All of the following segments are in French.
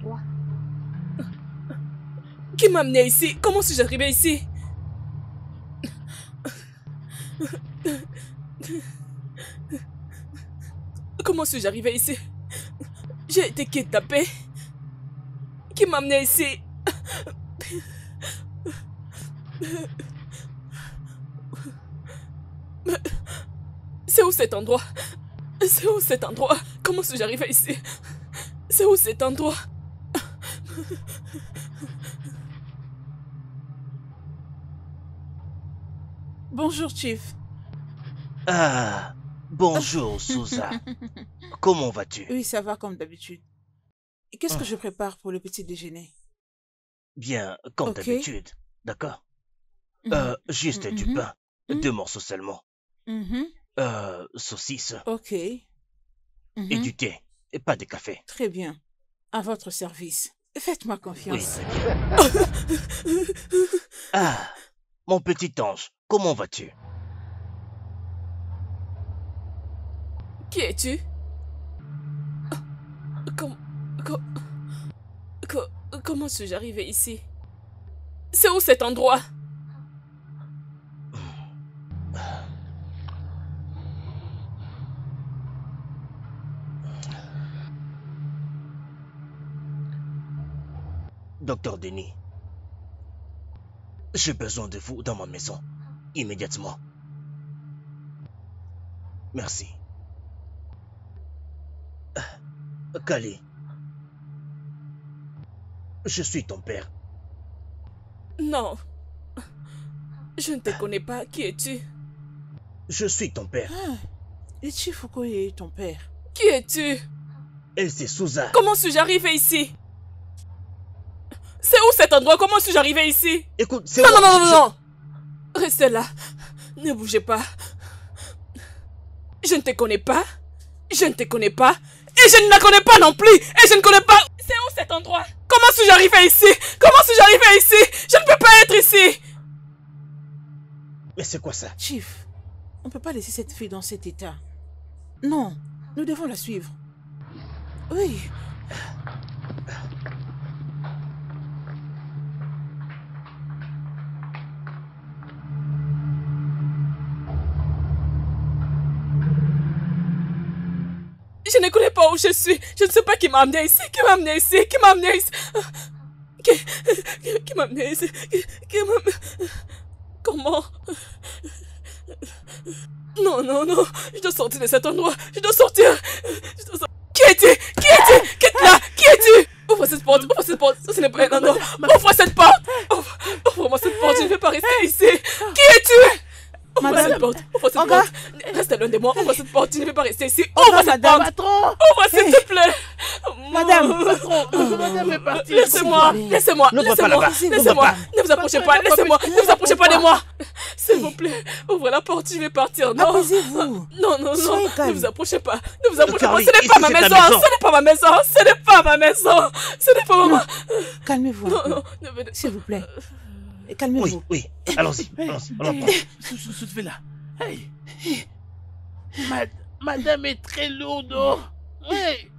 endroit? Qui m'a amené ici? Comment suis-je arrivé ici? Comment suis-je arrivé ici? J'ai été kidnappée. Qui m'a amené ici? C'est où cet endroit? C'est où cet endroit? Comment suis-je arrivé ici? C'est où cet endroit? Bonjour, Chief. Ah, bonjour, Souza. Comment vas-tu? Oui, ça va comme d'habitude. Qu'est-ce que je prépare pour le petit déjeuner? Bien, comme Ok. d'habitude. D'accord? Juste du Mhm. pain. Mhm. 2 morceaux seulement. Mhm. Saucisse Ok. et Mhm. du thé. Et pas de café. Très bien. À votre service. Faites-moi Oui, confiance. c'est bien. Ah, mon petit ange, comment vas-tu? Qui es-tu? Comment suis-je arrivé ici? C'est où cet endroit? Docteur Denis, j'ai besoin de vous dans ma maison. Immédiatement. Merci. Kali, je suis ton père. Non. Je ne te connais pas. Qui es-tu? Je suis ton père. Ah, le Chief Okoye est ton père. Qui es-tu? Elle, c'est Souza. Comment suis-je arrivé ici? C'est où cet endroit? Comment suis-je arrivé ici? Écoute, c'est Non, moi. non, non, non, non. Restez là. Ne bougez pas. Je ne te connais pas. Je ne te connais pas. Et je ne la connais pas non plus. Et je ne connais pas. C'est où cet endroit? Comment suis-je arrivé ici? Comment suis-je arrivé ici? Je ne peux pas être ici. Mais c'est quoi ça? Chief, on ne peut pas laisser cette fille dans cet état. Non, nous devons la suivre. Oui. Je ne connais pas où je suis. Je ne sais pas qui m'a amené ici. Qui m'a amené ici? Qui m'a amené ici? Qui m'a amené ici? Qui m'a... Comment? Non, non, non. Je dois sortir de cet endroit. Je dois sortir. Qui es-tu? Qui es-tu? Quitte-la. Qui es-tu? Ouvre cette porte. Ouvre cette porte. Ce n'est pas un endroit. Ouvre cette porte. Ouvre-moi cette porte. Je ne vais pas rester ici. Qui es-tu? Ouvre Madame. cette porte. Ouvre cette Olga. porte. Reste loin de moi. Ouvre cette porte. Je ne vais pas rester ici. Olga, Ouvre cette madame. porte. Patron. Ouvre s'il te plaît. Madame. Madame est partie. Laissez-moi. Laissez-moi. N'ouvre pas Laissez-moi. là-bas. Laissez-moi. Madame. Ne vous approchez pas. Laissez-moi. Ne vous approchez pas de moi. S'il vous plaît. Ouvrez la porte. Je vais partir. Non. Apaisez-vous. Non, non, non. Soyez Ne calme. vous approchez pas. Ne vous approchez pas. Carly, Ce n'est ici, pas ma c'est ta maison. maison. Ce n'est pas ma maison. Ce n'est pas ma maison. Ce n'est pas ma... Calmez-vous. Non, non. Ne me... S'il vous plaît. Oui, Calmez-vous. oui. Allons-y. Allons-y. Allons-y. Soulevez là. Hey. Madame est très lourde. Oh. Hey.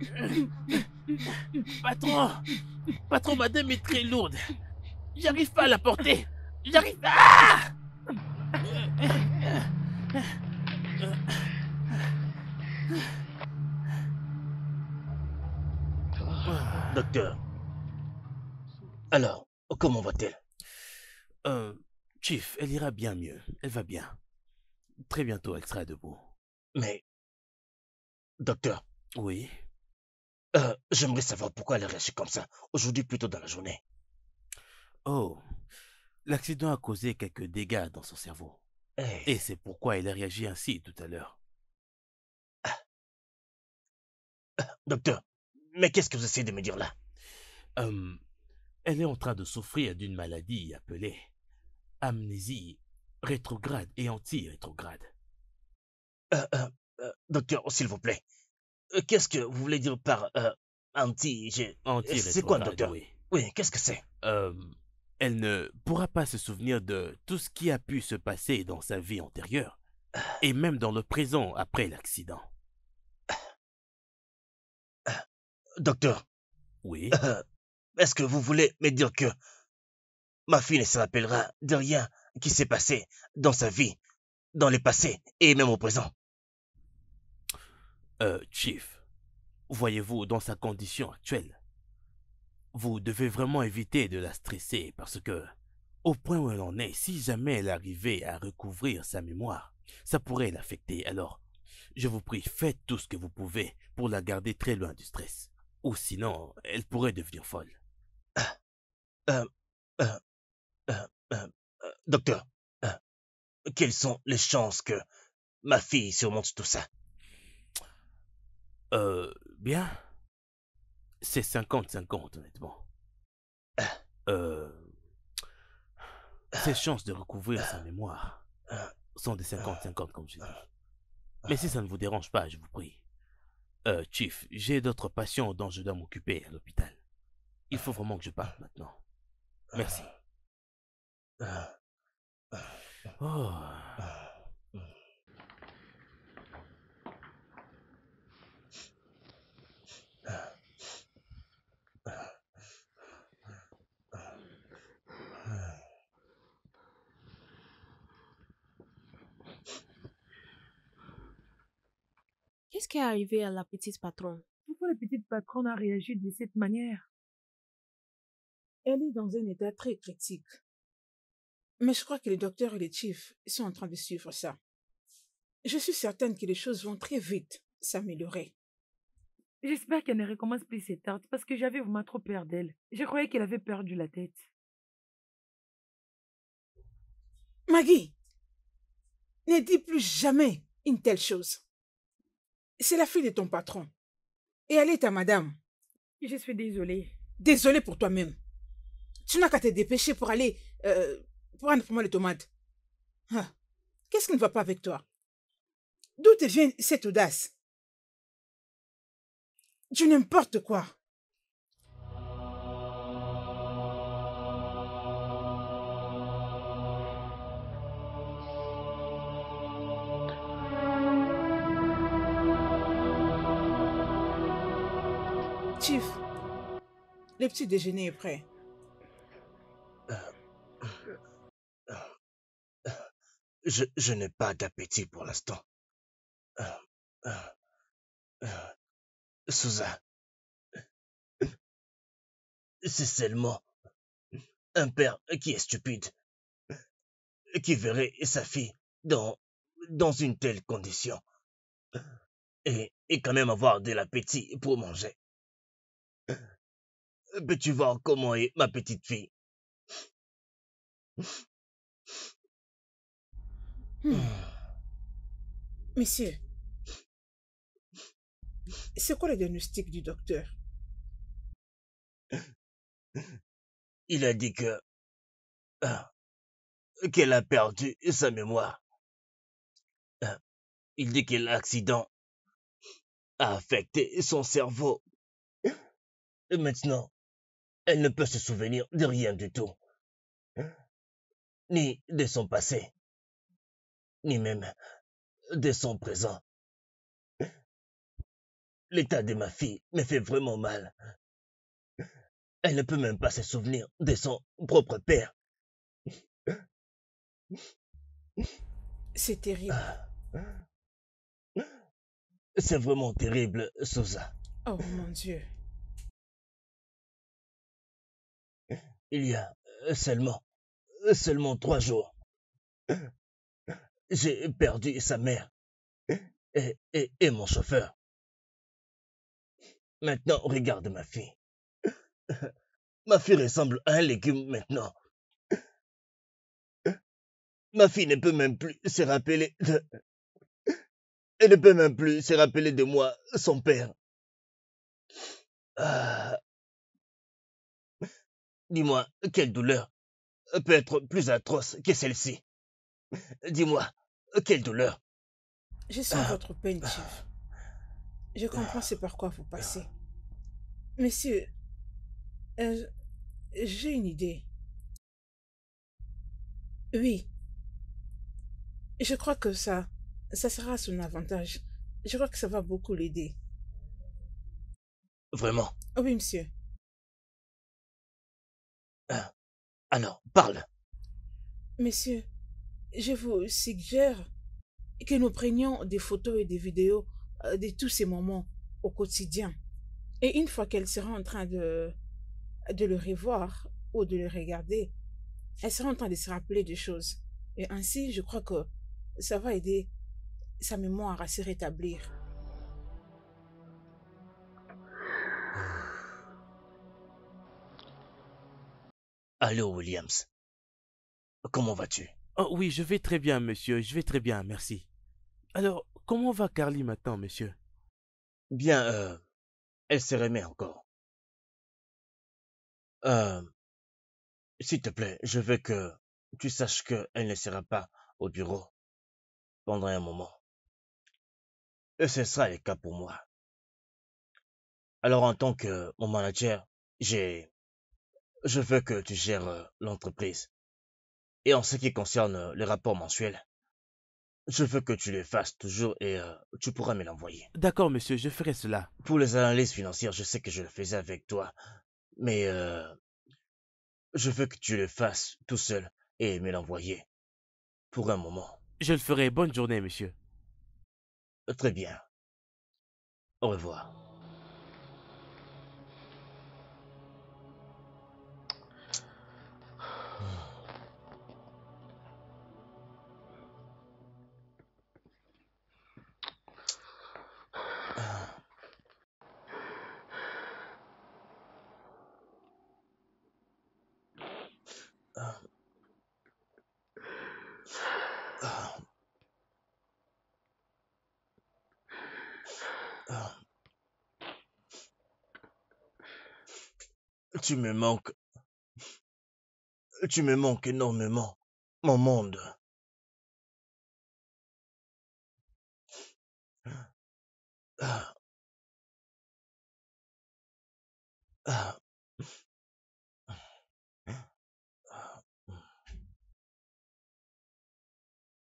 Patron, madame est très lourde. J'arrive pas à la porter. J'arrive pas. Ah. Docteur. Alors, comment va-t-elle? Chief, elle ira bien mieux. Elle va bien. Très bientôt, elle sera debout. Mais, docteur, Oui. j'aimerais savoir pourquoi elle a réagi comme ça, aujourd'hui plutôt dans la journée. Oh, l'accident a causé quelques dégâts dans son cerveau. Hey. Et c'est pourquoi elle a réagi ainsi tout à l'heure. Docteur, mais qu'est-ce que vous essayez de me dire là? Elle est en train de souffrir d'une maladie appelée amnésie rétrograde et anti-rétrograde. Docteur, s'il vous plaît, qu'est-ce que vous voulez dire par c'est quoi, docteur? Oui. Oui, qu'est-ce que c'est? Elle ne pourra pas se souvenir de tout ce qui a pu se passer dans sa vie antérieure, et même dans le présent après l'accident. Docteur, Oui. Est-ce que vous voulez me dire que ma fille ne se rappellera de rien qui s'est passé dans sa vie, dans le passé et même au présent? Chief, voyez-vous, dans sa condition actuelle, vous devez vraiment éviter de la stresser parce que, au point où elle en est, si jamais elle arrivait à recouvrir sa mémoire, ça pourrait l'affecter. Alors, je vous prie, faites tout ce que vous pouvez pour la garder très loin du stress. Ou sinon, elle pourrait devenir folle. Euh, euh, euh, Docteur, quelles sont les chances que ma fille surmonte tout ça? Bien, c'est 50-50, honnêtement. Ses chances de recouvrir sa mémoire sont des 50-50, comme je dis. Mais si ça ne vous dérange pas, je vous prie. Chief, j'ai d'autres patients dont je dois m'occuper à l'hôpital. Il faut vraiment que je parte maintenant. Merci. Oh. Qu'est-ce qui est arrivé à la petite patronne? Pourquoi la petite patronne a réagi de cette manière? Elle est dans un état très critique. Mais je crois que les docteurs et les chiefs sont en train de suivre ça. Je suis certaine que les choses vont très vite s'améliorer. J'espère qu'elle ne recommence plus cette tarte parce que j'avais vraiment trop peur d'elle. Je croyais qu'elle avait perdu la tête. Maggie, ne dis plus jamais une telle chose. C'est la fille de ton patron. Et elle est ta madame. Je suis désolée. Désolée pour toi-même. Tu n'as qu'à te dépêcher pour aller prendre pour moi les tomates. Ah, qu'est-ce qui ne va pas avec toi? D'où te vient cette audace? Tu n'importe quoi. Chief, le petit déjeuner est prêt. Je n'ai pas d'appétit pour l'instant. Susan, c'est seulement un père qui est stupide, qui verrait sa fille dans une telle condition, et quand même avoir de l'appétit pour manger. Peux-tu voir comment est ma petite fille? Monsieur, c'est quoi le diagnostic du docteur? Il a dit que qu'elle a perdu sa mémoire. Il dit que l'accident a affecté son cerveau. Et maintenant, elle ne peut se souvenir de rien du tout. Ni de son passé, ni même de son présent. L'état de ma fille me fait vraiment mal. Elle ne peut même pas se souvenir de son propre père. C'est terrible. C'est vraiment terrible, Susan. Oh mon Dieu. Il y a seulement 3 jours, j'ai perdu sa mère et mon chauffeur. Maintenant, regarde ma fille. Ma fille ressemble à un légume maintenant. Ma fille ne peut même plus se rappeler de... Elle ne peut même plus se rappeler de moi, son père. Dis-moi, quelle douleur peut être plus atroce que celle-ci? Dis-moi, quelle douleur? Je sens votre peine, Chief. Je comprends c'est par quoi vous passez. Monsieur, j'ai une idée. Oui. Je crois que ça sera à son avantage. Je crois que ça va beaucoup l'aider. Vraiment? Oui, monsieur. Alors, parle. Messieurs, je vous suggère que nous prenions des photos et des vidéos de tous ces moments au quotidien. Et une fois qu'elle sera en train de le revoir ou de le regarder, elle sera en train de se rappeler des choses. Et ainsi, je crois que ça va aider sa mémoire à se rétablir. Allô, Williams. Comment vas-tu? Oh oui, je vais très bien, monsieur, je vais très bien, merci. Alors, comment va Carly maintenant, monsieur? Bien, elle se remet encore. S'il te plaît, je veux que tu saches qu'elle ne sera pas au bureau pendant un moment. Et ce sera le cas pour moi. Alors, en tant que mon manager, je veux que tu gères l'entreprise. Et en ce qui concerne les rapports mensuels, je veux que tu les fasses toujours et tu pourras me l'envoyer. D'accord, monsieur, je ferai cela. Pour les analyses financières, je sais que je le faisais avec toi, mais je veux que tu le fasses tout seul et me l'envoyer pour un moment. Je le ferai. Bonne journée, monsieur. Très bien. Au revoir. Tu me manques. Tu me manques énormément. Mon monde. Ah, ah, ah,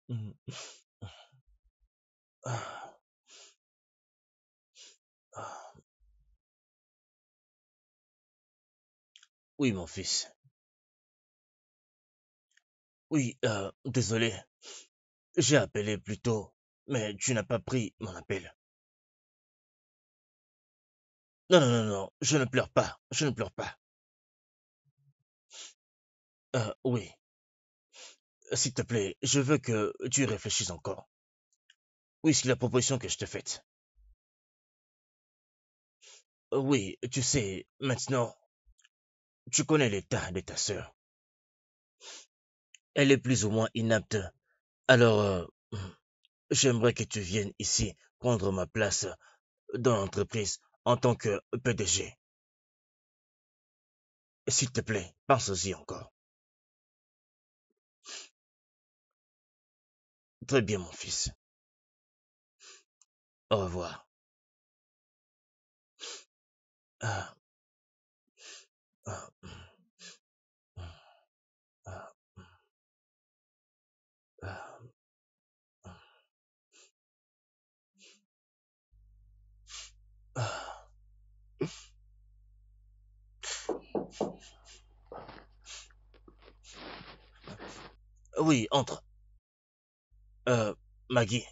mm, ah, ah. Oui, mon fils. Oui, désolé. J'ai appelé plus tôt, mais tu n'as pas pris mon appel. Non, non, non, non, je ne pleure pas. Je ne pleure pas. Oui. S'il te plaît, je veux que tu y réfléchisses encore. Oui, c'est la proposition que je te fais. Oui, tu sais, maintenant, tu connais l'état de ta sœur. Elle est plus ou moins inapte. Alors, j'aimerais que tu viennes ici prendre ma place dans l'entreprise en tant que PDG. S'il te plaît, pense-y encore. Très bien, mon fils. Au revoir. Ah, ah, ah, ah, ah. Oui, entre. Maggie.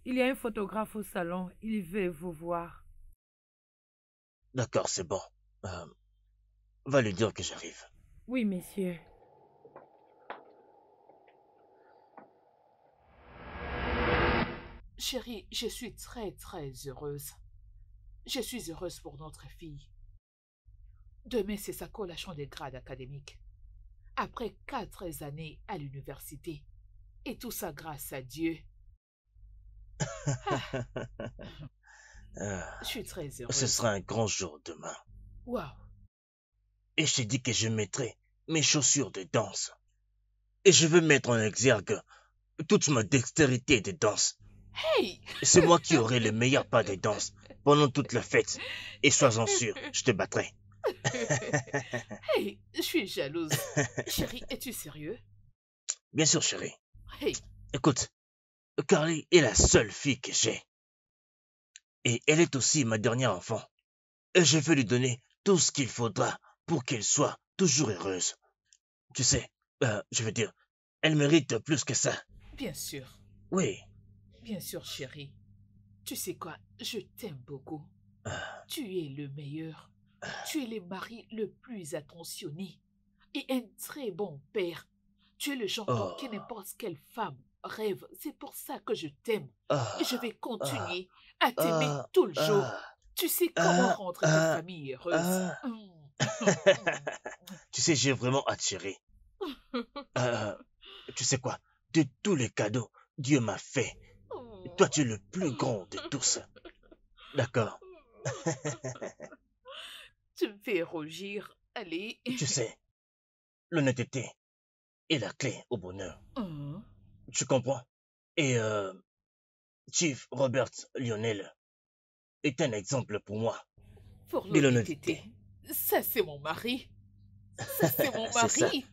Il y a un photographe au salon. Il veut vous voir. D'accord, c'est bon. Euh, Va lui dire que j'arrive. Oui, monsieur. Chérie, je suis très très heureuse. Je suis heureuse pour notre fille. Demain, c'est sa collation des grades académiques. Après 4 années à l'université. Et tout ça grâce à Dieu. Je suis très heureuse. Ce sera un grand jour demain. Waouh. Et je t'ai dit que je mettrai mes chaussures de danse. Et je veux mettre en exergue toute ma dextérité de danse. Hey! C'est moi qui aurai le meilleur pas de danse pendant toute la fête. Et sois-en sûr, je te battrai. Hey, je suis jalouse. Chérie, es-tu sérieux? Bien sûr, chérie. Hey, Écoute, Carly est la seule fille que j'ai. Et elle est aussi ma dernière enfant. Et je veux lui donner tout ce qu'il faudra pour qu'elle soit toujours heureuse. Tu sais, je veux dire, elle mérite plus que ça. Bien sûr, Oui. bien sûr, chérie. Tu sais quoi, je t'aime beaucoup. Ah, Tu es le meilleur. Tu es le mari le plus attentionné et un très bon père. Tu es le genre d'homme que oh, n'importe quelle femme rêve. C'est pour ça que je t'aime. Et je vais ah, ah, continuer à t'aimer ah, tout le jour. ah, Tu sais comment ah, rendre ta ah, famille heureuse. ah. Tu sais, j'ai vraiment attiré. Tu sais quoi? De tous les cadeaux Dieu m'a fait, toi tu es le plus grand de tous. D'accord? Tu me fais rougir. Allez. Tu sais, l'honnêteté est la clé au bonheur. Tu comprends? Et Chief Robert Lionel est un exemple pour moi Pour de l'honnêteté. l'honnêteté. Ça, c'est mon mari. Ça, c'est mon C'est ça. mari.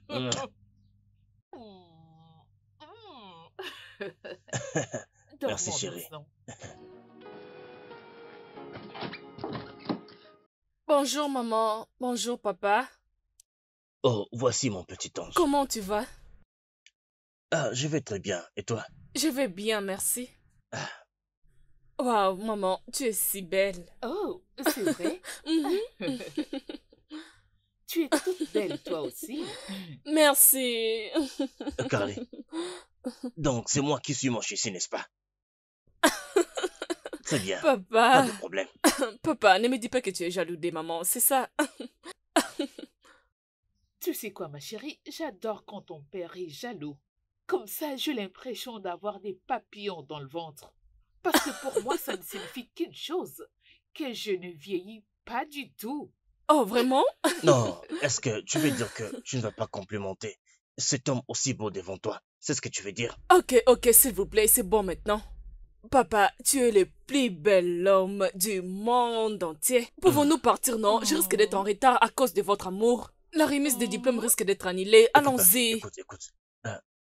Merci Dormons chérie. maintenant. Bonjour maman, bonjour papa. Oh, voici mon petit ange. Comment tu vas? Ah, je vais très bien. Et toi? Je vais bien, merci. Ah, Waouh, maman, tu es si belle. Oh, c'est vrai? Mhm. Tu es toute belle, toi aussi. Merci. Carly, donc c'est moi qui suis moche ici, n'est-ce pas? Très bien. Pas Papa, de problème. papa, ne me dis pas que tu es jaloux des mamans, c'est ça. Tu sais quoi, ma chérie? J'adore quand ton père est jaloux. Comme ça, j'ai l'impression d'avoir des papillons dans le ventre. Parce que pour moi, ça ne signifie qu'une chose, que je ne vieillis pas du tout. Oh, vraiment? Non, est-ce que tu veux dire que tu ne vas pas complimenter cet homme aussi beau devant toi? C'est ce que tu veux dire? Ok, s'il vous plaît, c'est bon maintenant. Papa, tu es le plus bel homme du monde entier. Pouvons-nous partir, non? Je risque d'être en retard à cause de votre amour. La remise des diplômes risque d'être annulée. Écoute, ma fille, Allons-y. écoute.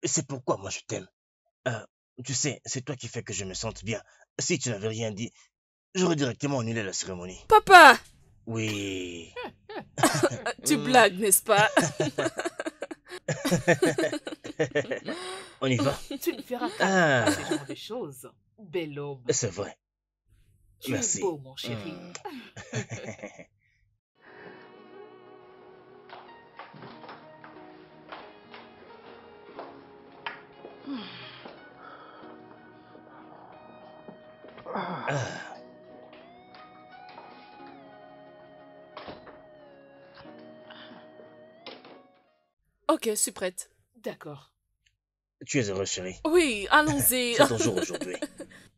C'est pourquoi moi je t'aime. Tu sais, c'est toi qui fais que je me sente bien. Si tu n'avais rien dit, j'aurais directement annulé la cérémonie. Papa, Oui. tu blagues, n'est-ce pas? On y va? Tu ne feras pas Ah, ce genre de choses. Bel homme. c'est vrai. Tu Merci. es beau, mon chéri. Ah, Ok, je suis prête. D'accord. tu es heureux, chérie. Oui, allons-y. C'est ton jour aujourd'hui.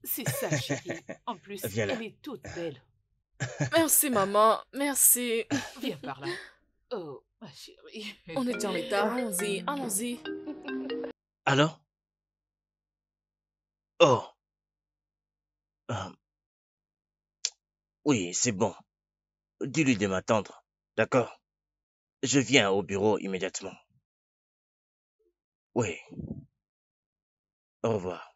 C'est ça, chérie. En plus, Viens là. elle est toute belle. Merci, maman. Merci. Viens par là. Oh, ma chérie. On est en retard. Allons-y, allons-y. Alors? Oh. euh, oui, c'est bon. Dis-lui de m'attendre. D'accord? Je viens au bureau immédiatement. Oui. Au revoir.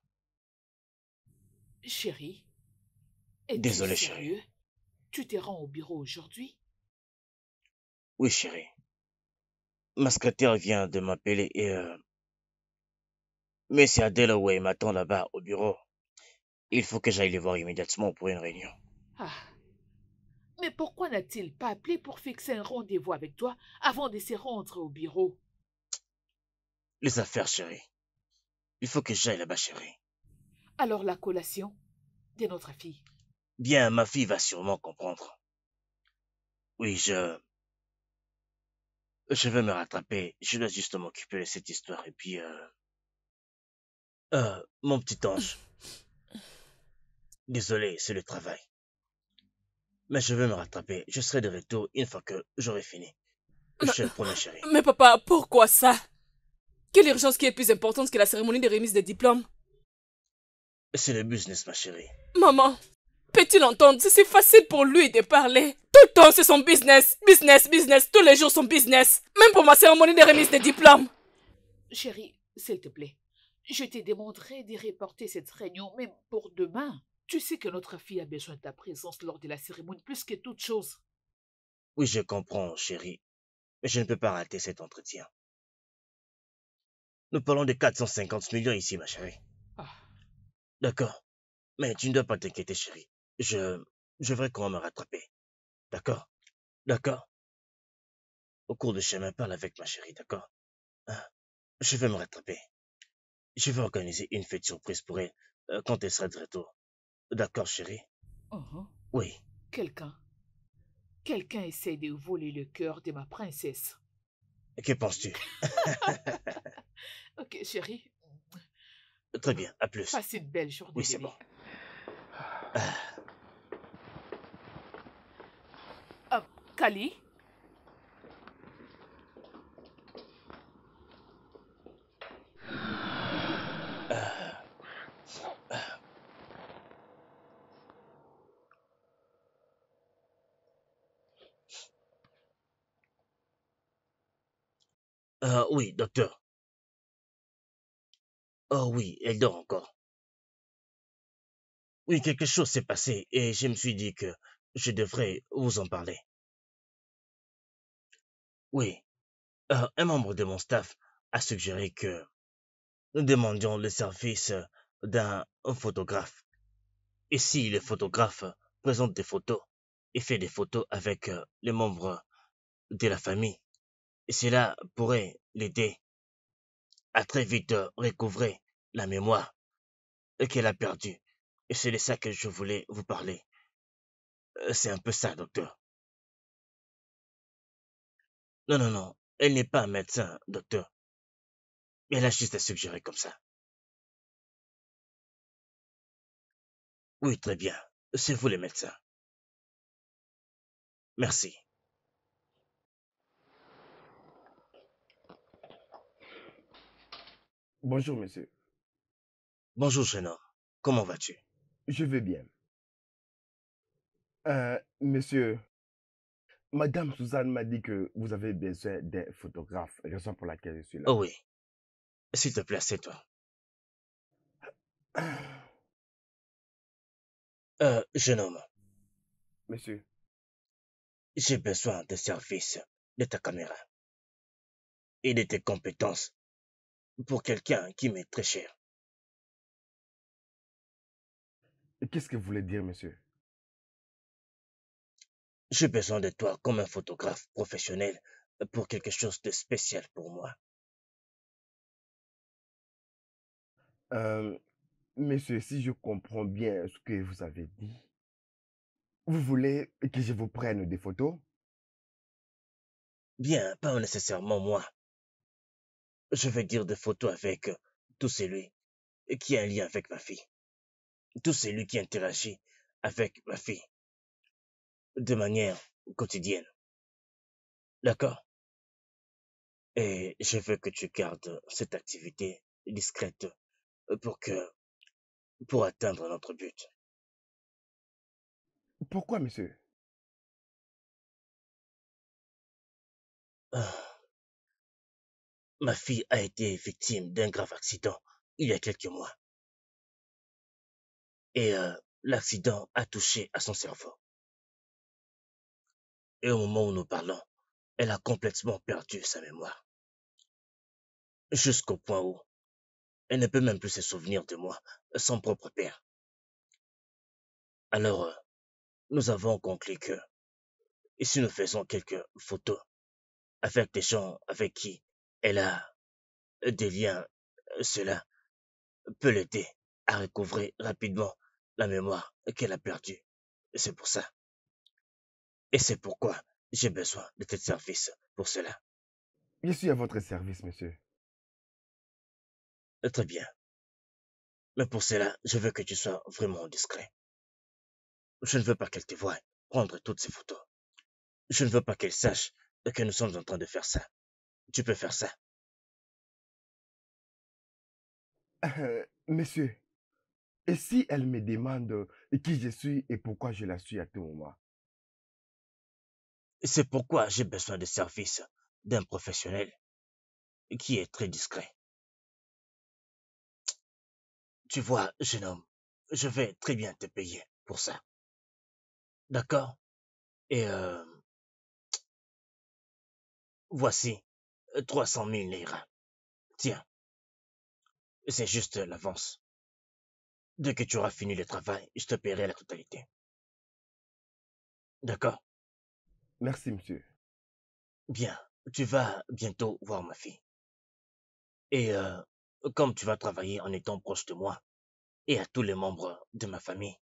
Chérie, es-tu Désolé, chérie. sérieux? Tu te rends au bureau aujourd'hui? Oui, chérie. Ma secrétaire vient de m'appeler et mais c'est à Delaware m'attend là-bas au bureau. Il faut que j'aille les voir immédiatement pour une réunion. Ah, mais pourquoi n'a-t-il pas appelé pour fixer un rendez-vous avec toi avant de se rendre au bureau? Les affaires, chérie. Il faut que j'aille là-bas, chérie. Alors la collation de notre fille. Bien, ma fille va sûrement comprendre. Oui, je vais me rattraper. Je dois juste m'occuper de cette histoire. Et puis, mon petit ange. Désolé, c'est le travail. Mais je vais me rattraper. Je serai de retour une fois que j'aurai fini. Je te le promets, chérie. Mais papa, pourquoi ça? Quelle urgence qui est plus importante que la cérémonie de remise des diplômes? C'est le business, ma chérie. Maman, peux-tu l'entendre? C'est facile pour lui de parler. Tout le temps, c'est son business. Business, business. Tous les jours, son business. Même pour ma cérémonie de remise des diplômes. Chérie, s'il te plaît, je te demanderai de reporter cette réunion même pour demain. Tu sais que notre fille a besoin de ta présence lors de la cérémonie plus que toute chose. Oui, je comprends, chérie. Mais je ne peux pas rater cet entretien. Nous parlons de 450 millions ici, ma chérie. Ah, D'accord. Mais tu ne dois pas t'inquiéter, chérie. Je vais comment me rattraper. D'accord? D'accord? Au cours du chemin, parle avec ma chérie, d'accord? Hein? Je vais me rattraper. Je vais organiser une fête surprise pour elle quand elle sera de retour. D'accord, chérie? uhum. Oui. Quelqu'un essaie de voler le cœur de ma princesse. Que penses-tu? Ok, chérie, Très bien, à plus. passe une belle journée, Oui, c'est bébé. bon. Ah, Kali? ah, oui, docteur. Oh oui, elle dort encore. Oui, quelque chose s'est passé et je me suis dit que je devrais vous en parler. Oui, un membre de mon staff a suggéré que nous demandions le service d'un photographe. Et si le photographe présente des photos et fait des photos avec les membres de la famille, et cela pourrait l'aider à très vite recouvrer la mémoire qu'elle a perdue. Et c'est de ça que je voulais vous parler. C'est un peu ça, docteur. Non, non, non, elle n'est pas un médecin, docteur. Elle a juste à suggérer comme ça. Oui, très bien. C'est vous les médecins. Merci. Bonjour, monsieur. Bonjour, jeune homme. Comment vas-tu? Je vais bien. Monsieur, Madame Suzanne m'a dit que vous avez besoin d'un photographe, raison pour laquelle je suis là. Oh oui. S'il te plaît, assieds-toi. Jeune homme, Monsieur, j'ai besoin des services de ta caméra et de tes compétences pour quelqu'un qui m'est très cher. qu'est-ce que vous voulez dire, monsieur? J'ai besoin de toi comme un photographe professionnel pour quelque chose de spécial pour moi. Euh, Monsieur, si je comprends bien ce que vous avez dit, vous voulez que je vous prenne des photos? Bien, pas nécessairement moi. Je vais dire des photos avec tout celui qui a un lien avec ma fille. Tout celui qui interagit avec ma fille de manière quotidienne. D'accord? Et je veux que tu gardes cette activité discrète pour atteindre notre but. Pourquoi, monsieur? Ah, ma fille a été victime d'un grave accident il y a quelques mois. Et l'accident a touché à son cerveau. Et au moment où nous parlons, elle a complètement perdu sa mémoire. Jusqu'au point où elle ne peut même plus se souvenir de moi, son propre père. Alors, nous avons conclu que, et si nous faisons quelques photos avec des gens avec qui elle a des liens, cela peut l'aider à recouvrer rapidement la mémoire qu'elle a perdue. C'est pour ça. Et c'est pourquoi j'ai besoin de tes services pour cela. Je suis à votre service, monsieur. Très bien. Mais pour cela, je veux que tu sois vraiment discret. Je ne veux pas qu'elle te voie prendre toutes ces photos. Je ne veux pas qu'elle sache que nous sommes en train de faire ça. Tu peux faire ça. Monsieur, et si elle me demande qui je suis et pourquoi je la suis à tout moment? C'est pourquoi j'ai besoin de services d'un professionnel qui est très discret. Tu vois, jeune homme, je vais très bien te payer pour ça. D'accord? Et Voici 300 000 lira. Tiens, c'est juste l'avance. Dès que tu auras fini le travail, je te paierai la totalité. D'accord? Merci, monsieur. Bien, tu vas bientôt voir ma fille. Et comme tu vas travailler en étant proche de moi et à tous les membres de ma famille,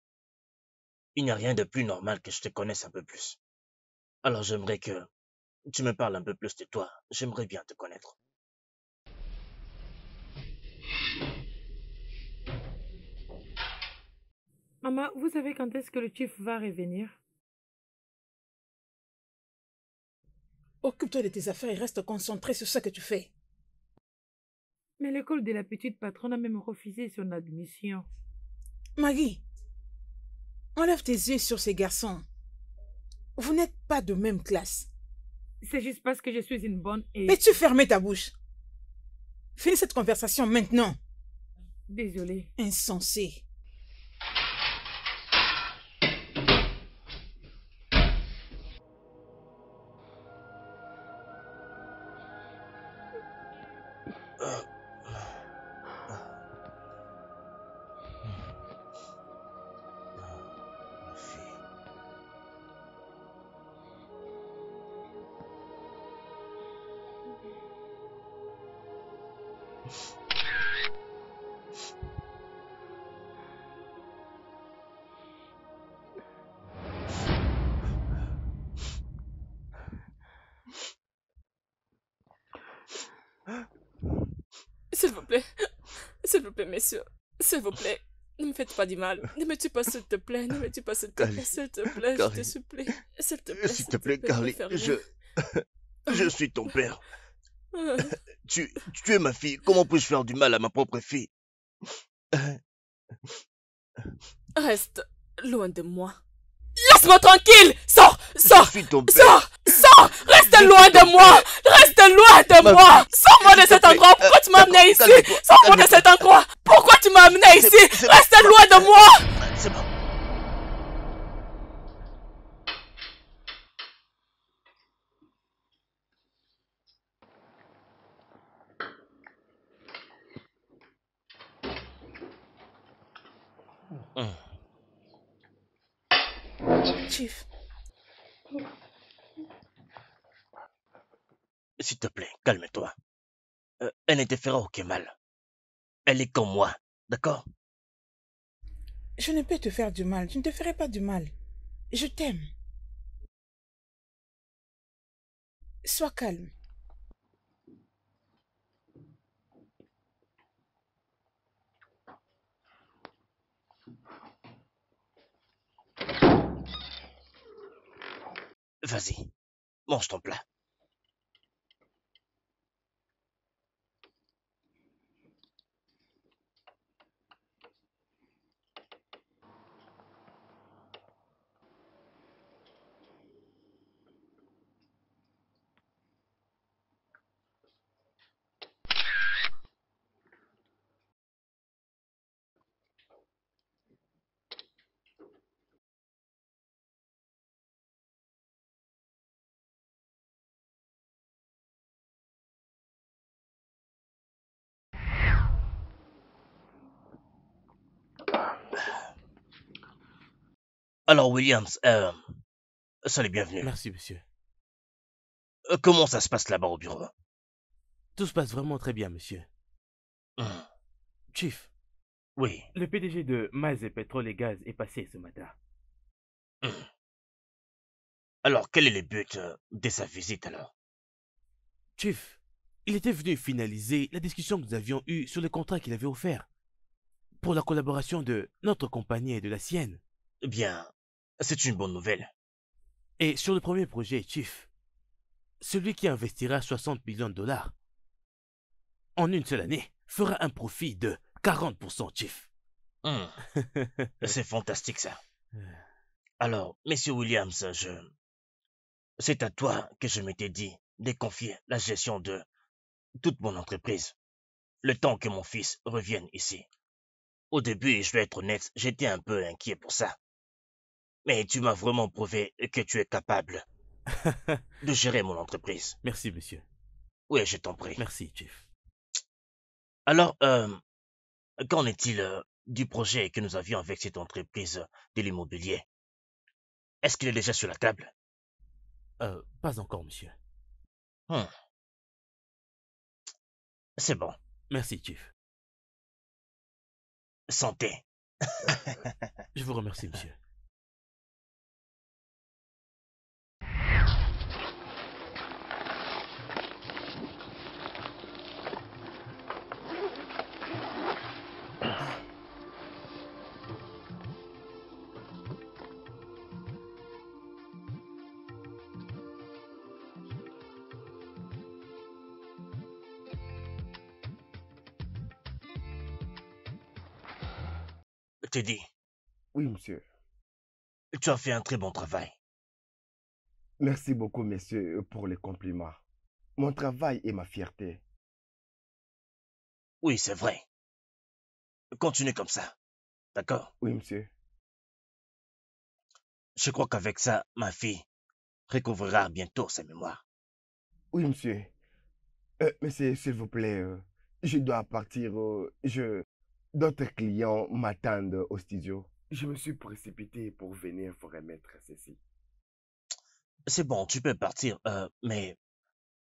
il n'y a rien de plus normal que je te connaisse un peu plus. Alors j'aimerais que tu me parles un peu plus de toi. J'aimerais bien te connaître. Maman, vous savez quand est-ce que le chief va revenir? Occupe-toi de tes affaires et reste concentré sur ce que tu fais. Mais l'école de la petite patronne a même refusé son admission. Maggie, enlève tes yeux sur ces garçons. Vous n'êtes pas de même classe. C'est juste parce que je suis une bonne et... Peux-tu fermer ta bouche? Finis cette conversation maintenant. Désolée. Insensé. S'il vous plaît, messieurs, s'il vous plaît, ne me faites pas du mal. Ne me tue pas, s'il te plaît, ne me tue pas, s'il te plaît, s'il te plaît, je te supplie. S'il te plaît, Carly, je suis ton père. Tu es ma fille. Comment puis-je faire du mal à ma propre fille? Reste loin de moi. Laisse-moi tranquille! Sors! Sors! Je suis ton père. Sors! Reste loin de moi! Reste loin de moi! Sors-moi de cet endroit! Pourquoi tu m'as amené ici? Sors-moi de cet endroit! Pourquoi tu m'as amené ici? Reste loin de moi! C'est bon. Chief. S'il te plaît, calme-toi. Elle ne te fera aucun mal. Elle est comme moi, d'accord? Je ne peux te faire du mal. Je ne te ferai pas du mal. Je t'aime. Sois calme. Vas-y, mange ton plat. Alors, Williams, soyez bienvenue. Merci, monsieur. Comment ça se passe là-bas au bureau? Tout se passe vraiment très bien, monsieur. Chief, Oui. le PDG de Miles Pétrole et Gaz est passé ce matin. Alors, quel est le but de sa visite alors? Chief, il était venu finaliser la discussion que nous avions eue sur le contrat qu'il avait offert pour la collaboration de notre compagnie et de la sienne. Eh bien, c'est une bonne nouvelle. Et sur le premier projet, Chief, celui qui investira 60 millions de dollars en une seule année fera un profit de 40%, Chief. C'est fantastique ça. Alors, Monsieur Williams, c'est à toi que je m'étais dit de confier la gestion de toute mon entreprise, le temps que mon fils revienne ici. Au début, je vais être honnête, j'étais un peu inquiet pour ça. Mais tu m'as vraiment prouvé que tu es capable de gérer mon entreprise. Merci, monsieur. Oui, je t'en prie. Merci, Chief. Alors, qu'en est-il du projet que nous avions avec cette entreprise de l'immobilier? Est-ce qu'il est déjà sur la table? Pas encore, monsieur. C'est bon. Merci, Chief. Santé. Je vous remercie, monsieur. Teddy, Oui, monsieur. tu as fait un très bon travail. Merci beaucoup, messieurs, pour les compliments. Mon travail est ma fierté. Oui, c'est vrai. Continue comme ça. D'accord? Oui, monsieur. Je crois qu'avec ça, ma fille recouvrira bientôt sa mémoire. Oui, monsieur. Monsieur, s'il vous plaît, je dois partir. D'autres clients m'attendent au studio. Je me suis précipité pour venir vous remettre ceci. C'est bon, tu peux partir, mais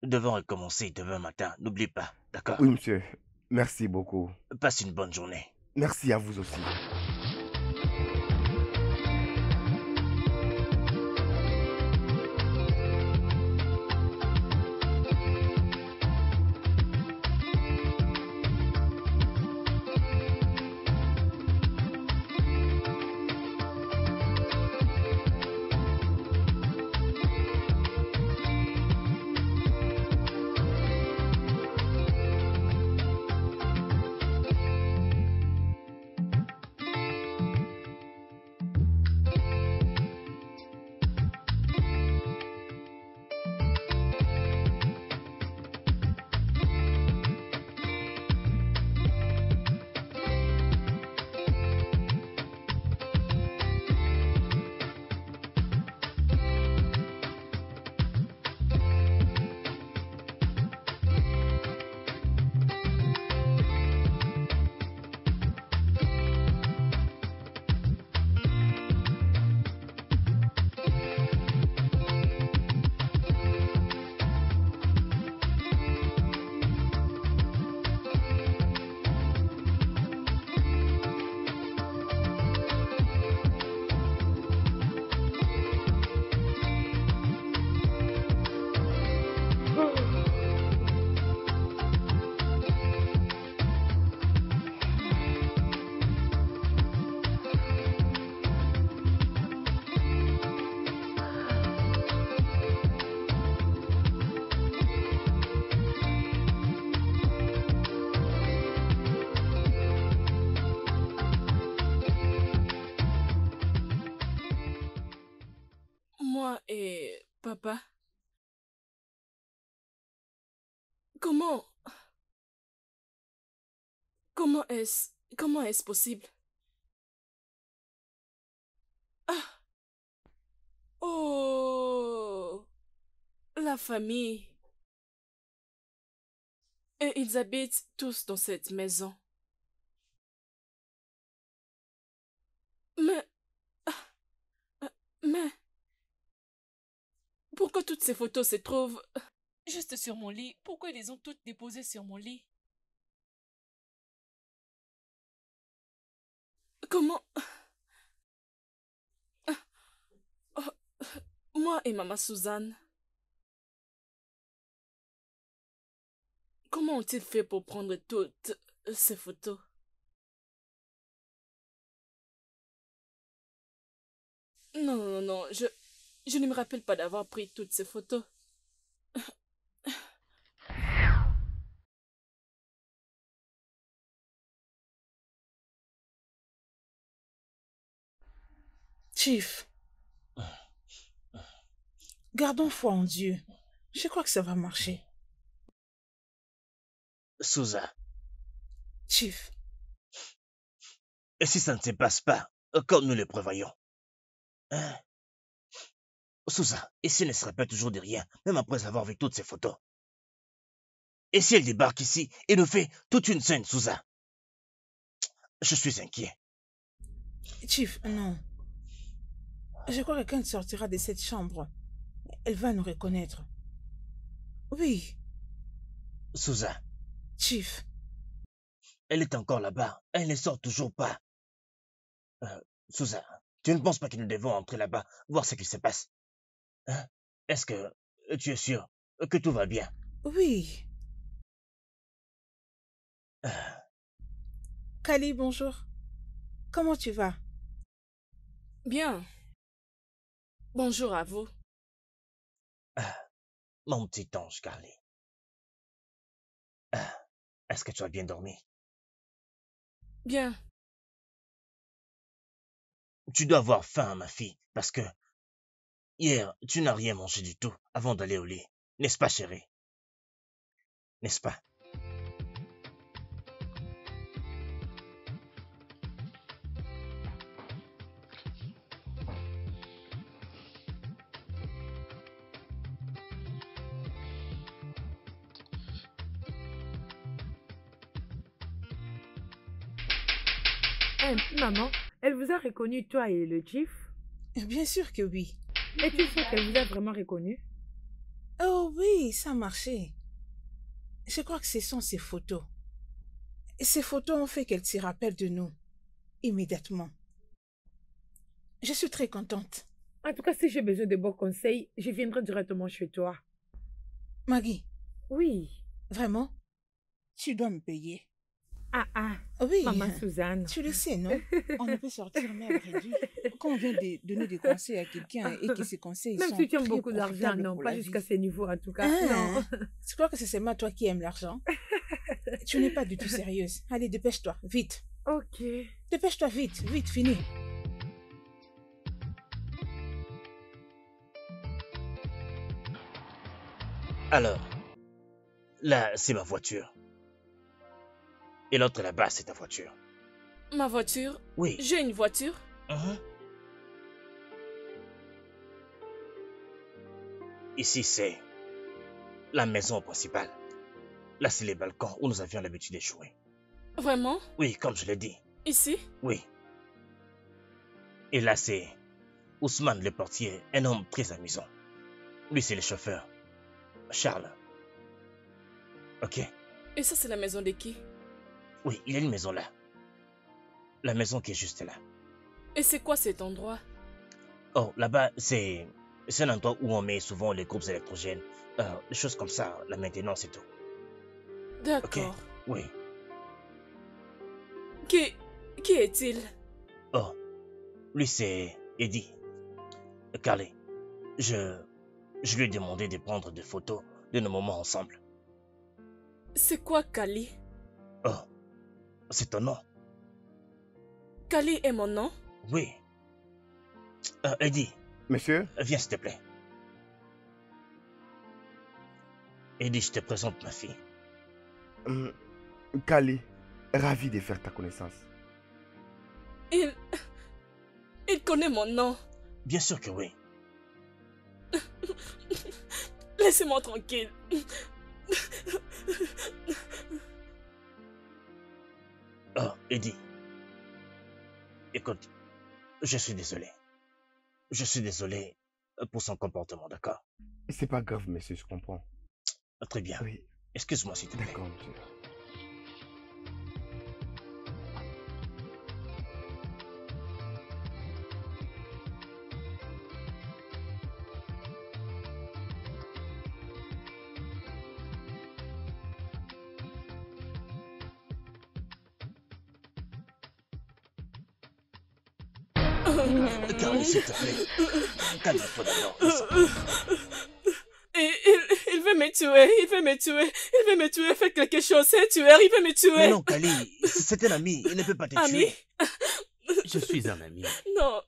nous devons recommencer demain matin. N'oublie pas, d'accord? Oui, monsieur. Merci beaucoup. Passe une bonne journée. Merci à vous aussi. Moi et papa, comment comment est-ce possible? Ah, oh, la famille. Et ils habitent tous dans cette maison. Mais, mais, pourquoi toutes ces photos se trouvent juste sur mon lit? Pourquoi ils les ont toutes déposées sur mon lit? Comment? Oh, moi et maman Suzanne. Comment ont-ils fait pour prendre toutes ces photos? Non, non, non, je ne me rappelle pas d'avoir pris toutes ces photos. Chief, gardons foi en Dieu. Je crois que ça va marcher. Souza, Chief, et si ça ne se passe pas comme nous le prévoyons? Hein? Souza, et si elle ne se rappelle toujours de rien, même après avoir vu toutes ces photos? Et si elle débarque ici et nous fait toute une scène, Souza? Je suis inquiet. Chief, non. Je crois que quand elle sortira de cette chambre, elle va nous reconnaître. Oui. Souza. Chief. Elle est encore là-bas. Elle ne sort toujours pas. Souza, tu ne penses pas que nous devons entrer là-bas, voir ce qui se passe? Hein? Est-ce que tu es sûr que tout va bien? Oui. Kali, bonjour. Comment tu vas? Bien. Bonjour à vous. Mon petit ange, Carly. Est-ce que tu as bien dormi? Bien. Tu dois avoir faim, ma fille, parce que hier, tu n'as rien mangé du tout avant d'aller au lit. N'est-ce pas, chérie? N'est-ce pas? Maman, elle vous a reconnu, toi et le chief? Bien sûr que oui. Et tu sais qu'elle vous a vraiment reconnu? Oh oui, ça a marché. Je crois que ce sont ces photos. Et ces photos ont fait qu'elle se rappelle de nous immédiatement. Je suis très contente. En tout cas, si j'ai besoin de bons conseils, je viendrai directement chez toi. Maggie. Oui. Vraiment? Tu dois me payer. Ah. Oui. Maman Suzanne. Tu le sais, non? On ne peut sortir mercredi. Quand on vient de donner des conseils à quelqu'un et que ces conseils même sont si tu aimes très beaucoup d'argent, profitables non, pour pas la jusqu'à vie. ce niveau en tout cas. Non. Non. Tu crois que c'est seulement toi qui aimes l'argent? Tu n'es pas du tout sérieuse. Allez, dépêche-toi, vite. Ok. Dépêche-toi vite, vite, fini. Alors, là, c'est ma voiture. Et l'autre là-bas, c'est ta voiture. Ma voiture? Oui. J'ai une voiture? Ici, c'est la maison principale. Là, c'est les balcons où nous avions l'habitude de jouer. Vraiment? Oui, comme je l'ai dit. Ici? Oui. Et là, c'est Ousmane, le portier, un homme très amusant. Lui, c'est le chauffeur. Charles. Ok? Et ça, c'est la maison de qui? Oui, il y a une maison là. La maison qui est juste là. Et c'est quoi cet endroit? Oh, là-bas, c'est un endroit où on met souvent les groupes électrogènes. Des choses comme ça, la maintenance et tout. D'accord. Ok? Oui. Qui est-il? Oh, lui c'est Eddie. Carly, je lui ai demandé de prendre des photos de nos moments ensemble. C'est quoi Kali? Oh, c'est ton nom? Kali est mon nom? Oui. Eddie. Monsieur? Viens s'il te plaît. Eddie, je te présente ma fille. Kali, ravi de faire ta connaissance. Il connaît mon nom. Bien sûr que oui. Laissez-moi tranquille. Oh, Eddie. Écoute, je suis désolé. Je suis désolé pour son comportement, d'accord? C'est pas grave, monsieur, je comprends. Très bien. Oui. Excuse-moi s'il te plaît. D'accord, monsieur. Carly, s'il te plaît. Calme-toi d'abord. Il veut me tuer, il veut me tuer, il veut me tuer, faites quelque chose, c'est un tueur, il veut me tuer. Mais non, Kali, c'est un ami, il ne peut pas te Ami? tuer. Je suis un ami. Non,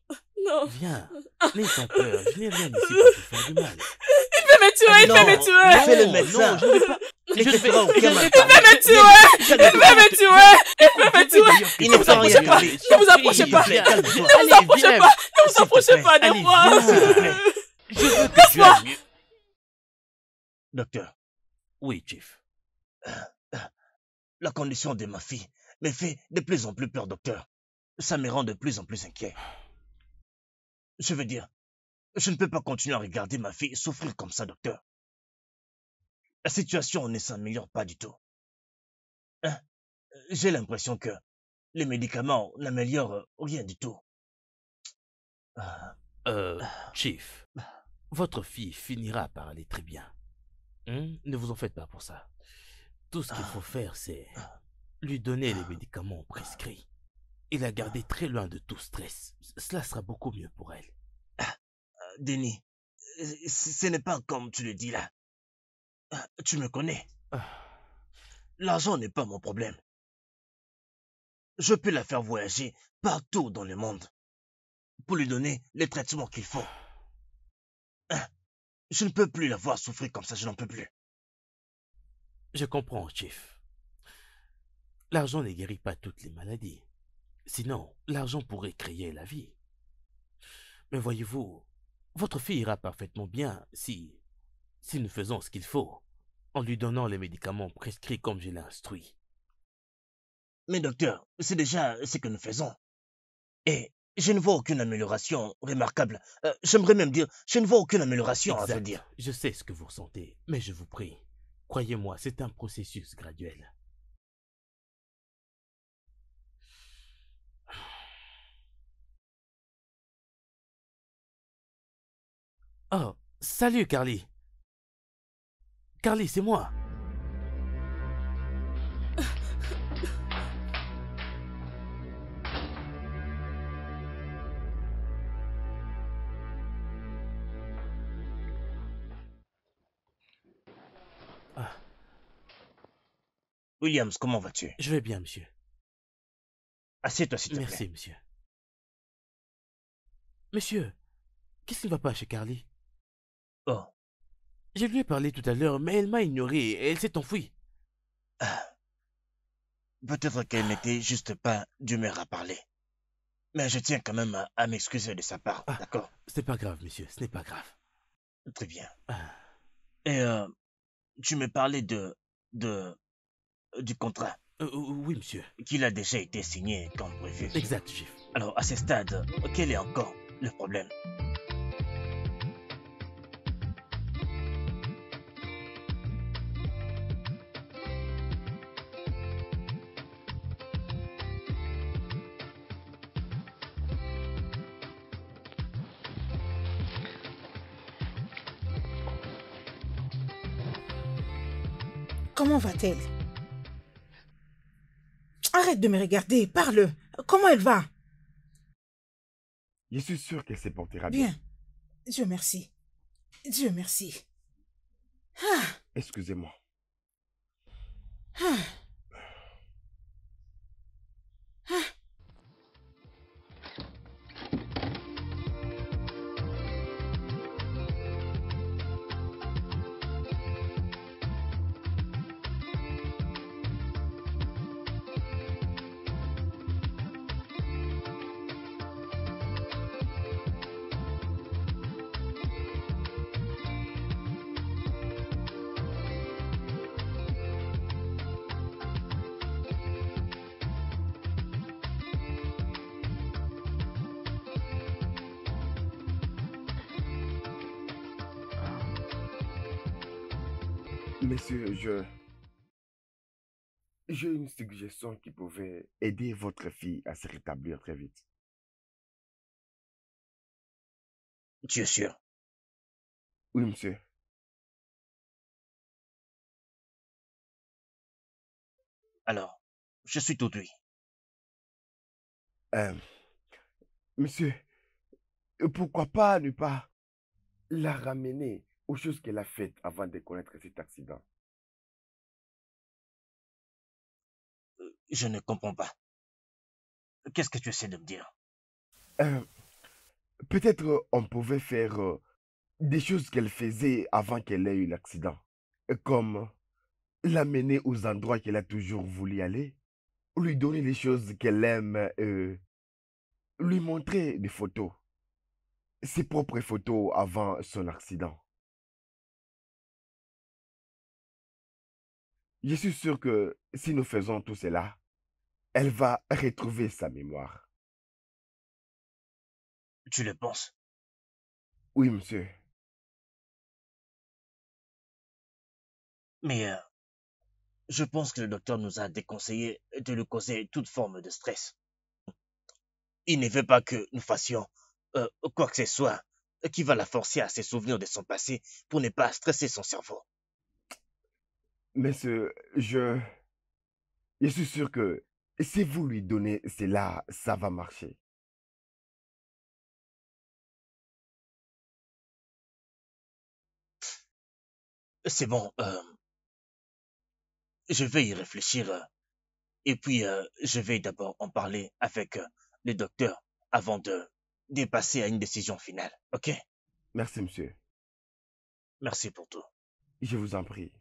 non. Viens, n'aie ton peur, je n'ai rien ici pour te faire du mal. Il veut me tuer, il Non, veut me tuer. c'est le médecin. Non, je ne vais pas... Il ne te fera aucun mal. Il veut me tuer, il veut me tuer, il veut me tuer. Il ne fera rien, Kali. Ne vous approchez pas, Calme-toi. ne vous approchez pas, ne vous approchez pas de moi. S'il te plaît. Je veux que tu ailles mieux. Docteur, Oui, Chief. la condition de ma fille me fait de plus en plus peur, docteur. Ça me rend de plus en plus inquiet. Je veux dire, je ne peux pas continuer à regarder ma fille souffrir comme ça, docteur. La situation ne s'améliore pas du tout. Hein? J'ai l'impression que les médicaments n'améliorent rien du tout. Chief, votre fille finira par aller très bien. Ne vous en faites pas pour ça. Tout ce qu'il faut faire, c'est lui donner les médicaments prescrits et la garder très loin de tout stress. Cela sera beaucoup mieux pour elle. Denis, ce n'est pas comme tu le dis là. Tu me connais. L'argent n'est pas mon problème. Je peux la faire voyager partout dans le monde pour lui donner les traitements qu'il faut. Je ne peux plus la voir souffrir comme ça, je n'en peux plus. Je comprends, Chief. L'argent ne guérit pas toutes les maladies. Sinon, l'argent pourrait créer la vie. Mais voyez-vous, votre fille ira parfaitement bien si nous faisons ce qu'il faut, en lui donnant les médicaments prescrits comme je l'ai instruit. Mais docteur, c'est déjà ce que nous faisons. Et je ne vois aucune amélioration remarquable. J'aimerais même dire, je ne vois aucune amélioration, à vrai dire. Je sais ce que vous ressentez, mais je vous prie, croyez-moi, c'est un processus graduel. Oh, salut Carly. Carly, c'est moi. Williams, comment vas-tu? Je vais bien, monsieur. Assieds-toi, s'il te plaît. Merci, monsieur. Monsieur, qu'est-ce qui ne va pas chez Carly? Oh. Je lui ai parlé tout à l'heure, mais elle m'a ignoré et elle s'est enfuie. Peut-être qu'elle n'était juste pas d'humeur à parler. Mais je tiens quand même à m'excuser de sa part, d'accord? Ce n'est pas grave, monsieur, ce n'est pas grave. Très bien. Et tu me parlais du contrat. Oui, monsieur. Qu'il a déjà été signé comme prévu. Exact, chef. Alors, à ce stade, quel est encore le problème? Comment va-t-elle? Arrête de me regarder, parle. Comment elle va? Je suis sûr qu'elle se portera bien. Bien. Dieu merci. Dieu merci. Excusez-moi. Monsieur, j'ai une suggestion qui pouvait aider votre fille à se rétablir très vite. Tu es sûr? Oui, monsieur. Alors, je suis tout oui. Monsieur, pourquoi pas ne pas la ramener aux choses qu'elle a faites avant de connaître cet accident? Je ne comprends pas. Qu'est-ce que tu essaies de me dire? Peut-être on pouvait faire des choses qu'elle faisait avant qu'elle ait eu l'accident. Comme l'amener aux endroits qu'elle a toujours voulu aller, lui donner les choses qu'elle aime, lui montrer des photos. ses propres photos avant son accident. Je suis sûr que si nous faisons tout cela, elle va retrouver sa mémoire. Tu le penses? Oui, monsieur. Mais je pense que le docteur nous a déconseillé de lui causer toute forme de stress. Il ne veut pas que nous fassions quoi que ce soit qui va la forcer à se souvenir de son passé pour ne pas stresser son cerveau. Monsieur, je suis sûr que si vous lui donnez cela, ça va marcher. C'est bon, je vais y réfléchir et puis je vais d'abord en parler avec le docteur avant de passer à une décision finale, ok? Merci, monsieur. Merci pour tout. Je vous en prie.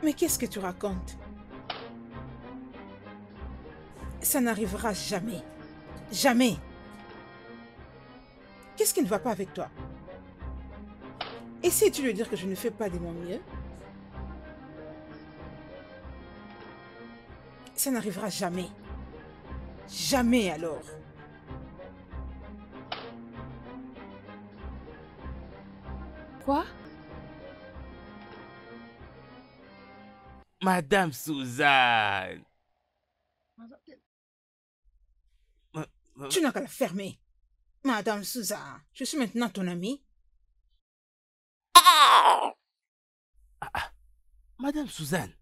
Mais qu'est-ce que tu racontes? Ça n'arrivera jamais. Jamais. Qu'est-ce qui ne va pas avec toi? Essaies-tu de dire que je ne fais pas de mon mieux? Ça n'arrivera jamais. Jamais alors. Quoi? Madame Suzanne. Tu n'as qu'à la fermer. Madame Souza, je suis maintenant ton amie. Madame Suzanne,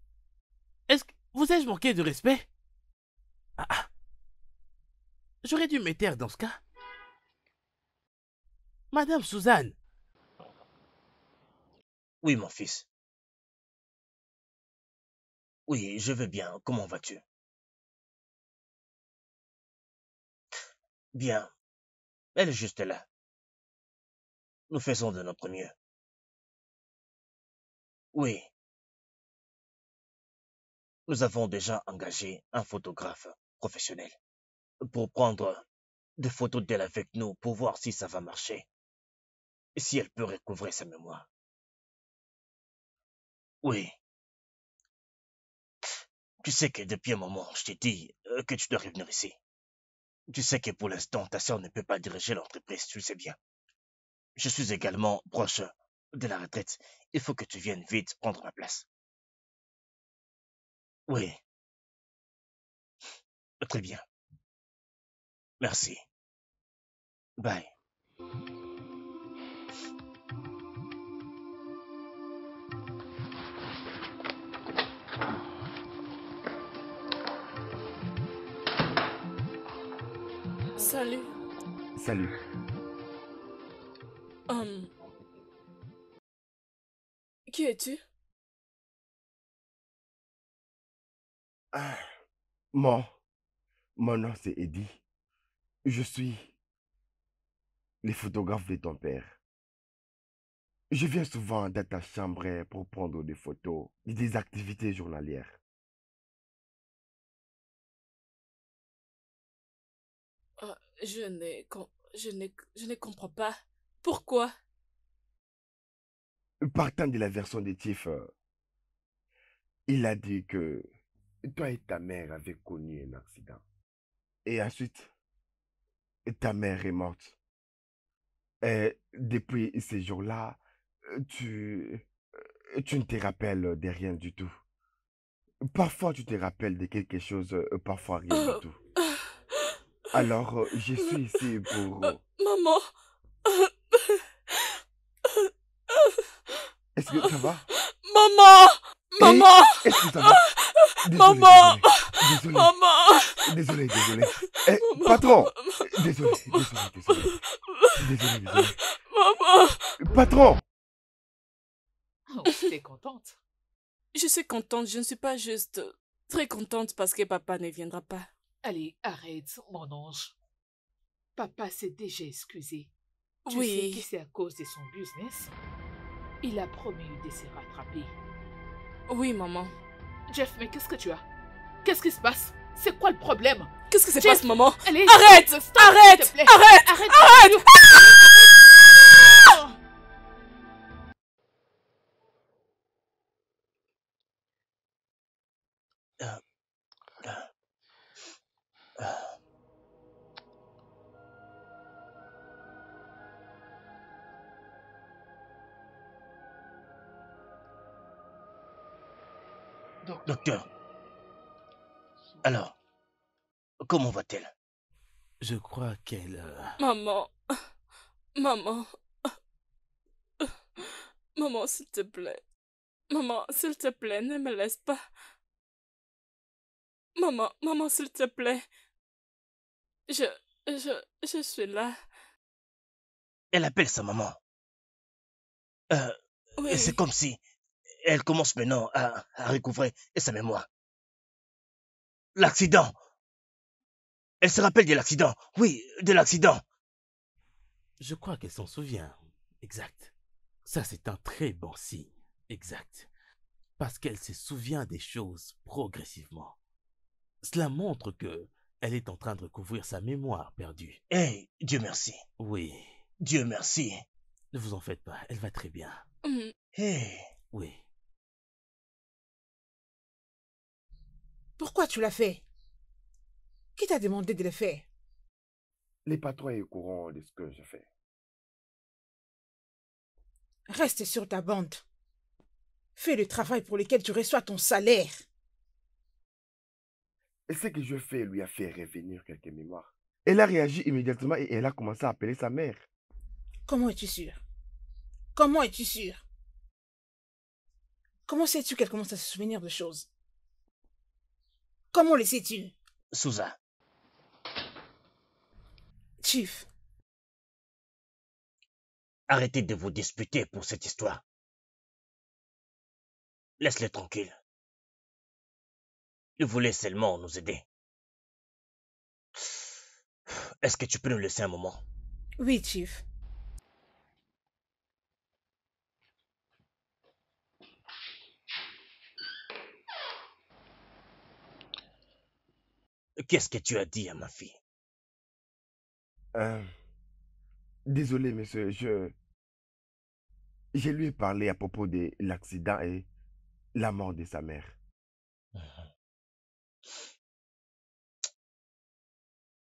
est-ce que vous ai-je manqué de respect? J'aurais dû me taire dans ce cas. Madame Suzanne. Oui, mon fils. Oui, je vais bien. Comment vas-tu? Bien. Elle est juste là. Nous faisons de notre mieux. Oui. Nous avons déjà engagé un photographe professionnel pour prendre des photos d'elle avec nous pour voir si ça va marcher et si elle peut recouvrer sa mémoire. Oui. Tu sais que depuis un moment, je t'ai dit que tu dois revenir ici. Tu sais que pour l'instant, ta sœur ne peut pas diriger l'entreprise, tu le sais bien. Je suis également proche de la retraite. Il faut que tu viennes vite prendre ma place. Oui. Très bien. Merci. Bye. Salut. Salut. Qui es-tu? Mon nom c'est Eddie. Je suis le photographe de ton père. Je viens souvent dans ta chambre pour prendre des photos des activités journalières. Je ne comprends pas. Pourquoi? Partant de la version de Tiff, il a dit que toi et ta mère avez connu un accident. Et ensuite, ta mère est morte. Et depuis ces jours-là, tu ne te rappelles de rien du tout. Parfois, tu te rappelles de quelque chose, parfois rien du tout. Alors, je suis ici pour... Maman! Est-ce que ça va? Maman! Maman! Est-ce que ça va? Désolé, Maman! désolé. Maman! Désolé. Patron! Désolé. Maman! Patron! Oh, t'es contente? Je suis contente, je ne suis pas juste très contente parce que papa ne viendra pas. Allez, arrête, mon ange. Papa s'est déjà excusé. Tu Oui. sais que c'est à cause de son business. Il a promis de se rattraper. Oui, maman. Jeff, mais qu'est-ce que tu as? Qu'est-ce qui se passe? C'est quoi le problème? Qu'est-ce que se Chief, passe, maman? allez, Arrête! stop, Arrête! s'il te plaît. Arrête! Arrête! Arrête! Docteur, alors, comment va-t-elle? Je crois qu'elle... Maman. Maman. Maman, s'il te plaît. Maman, s'il te plaît, ne me laisse pas. Maman, s'il te plaît. Je suis là. Elle appelle sa maman. Oui. Et c'est comme si elle commence maintenant à recouvrer sa mémoire. L'accident. Elle se rappelle de l'accident. Oui, de l'accident. Je crois qu'elle s'en souvient. Exact. Ça, c'est un très bon signe. Exact. Parce qu'elle se souvient des choses progressivement. Cela montre que elle est en train de recouvrir sa mémoire perdue. Eh, Dieu merci. Oui. Dieu merci. Ne vous en faites pas, elle va très bien. Eh. Oui. Pourquoi tu l'as fait? Qui t'a demandé de le faire? Les patrons est au courant de ce que je fais. Reste sur ta bande. Fais le travail pour lequel tu reçois ton salaire. Et ce que je fais lui a fait revenir quelques mémoires. Elle a réagi immédiatement et elle a commencé à appeler sa mère. Comment es-tu sûr? Comment es-tu sûr? Comment sais-tu qu'elle commence à se souvenir de choses? Comment le sais-tu? Souza. Chief. Arrêtez de vous disputer pour cette histoire. Laisse-le tranquille. Il voulait seulement nous aider. Est-ce que tu peux nous laisser un moment? Oui, Chief. Qu'est-ce que tu as dit à ma fille? Désolé, monsieur, je lui ai parlé à propos de l'accident et la mort de sa mère.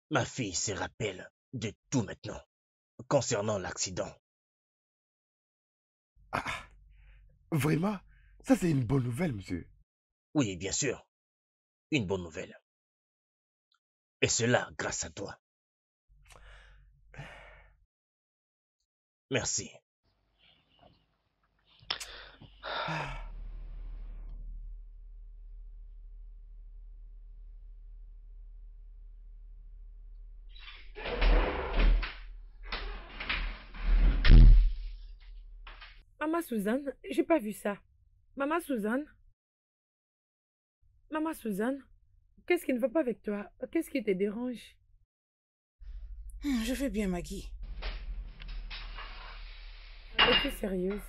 Ma fille se rappelle de tout maintenant, concernant l'accident. Ah, vraiment? Ça, c'est une bonne nouvelle, monsieur. Oui, bien sûr. Une bonne nouvelle. Et cela grâce à toi. Merci. Maman Suzanne, j'ai pas vu ça. Maman Suzanne? Maman Suzanne? Qu'est-ce qui ne va pas avec toi? Qu'est-ce qui te dérange? Je vais bien, Maggie. Es-tu sérieuse?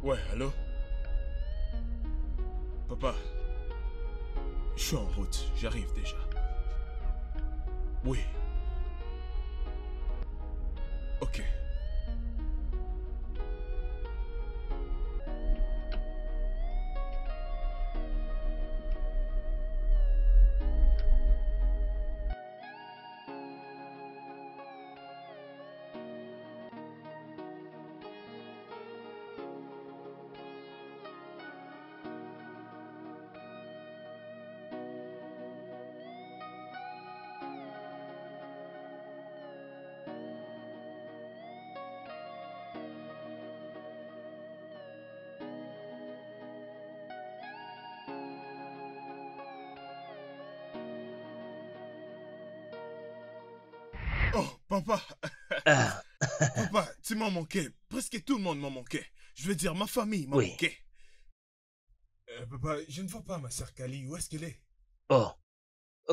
Ouais, allô? Papa, je suis en route, j'arrive déjà. Oui. Ok. Oh, papa. Papa, tu m'as manqué. Presque tout le monde m'a manqué. Je veux dire, ma famille m'a manqué. Papa, je ne vois pas ma sœur Kali. Où est-ce qu'elle est? Oh,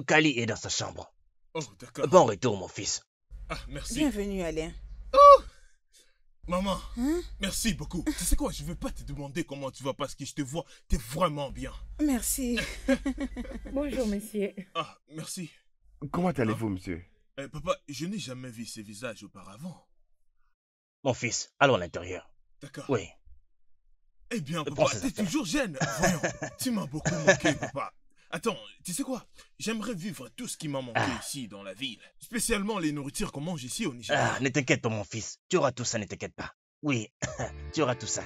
Kali est dans sa chambre. Oh, d'accord. Bon retour, mon fils. Ah, merci. Bienvenue, Alain. Oh! Maman, Hein? merci beaucoup. Tu sais quoi, je veux pas te demander comment tu vas parce que je te vois, t'es vraiment bien. Merci. Bonjour, monsieur. Ah, merci. Comment allez-vous, monsieur? Papa, je n'ai jamais vu ces visages auparavant. Mon fils, allons à l'intérieur. D'accord. Oui. Eh bien, Prends papa, ces t'es affaires. toujours jeune. Voyons, tu m'as beaucoup manqué, papa. Attends, tu sais quoi? J'aimerais vivre tout ce qui m'a manqué ici, dans la ville. Spécialement les nourritures qu'on mange ici au Nigeria. Ah, ne t'inquiète pas, mon fils. Tu auras tout ça, ne t'inquiète pas. Oui, tu auras tout ça.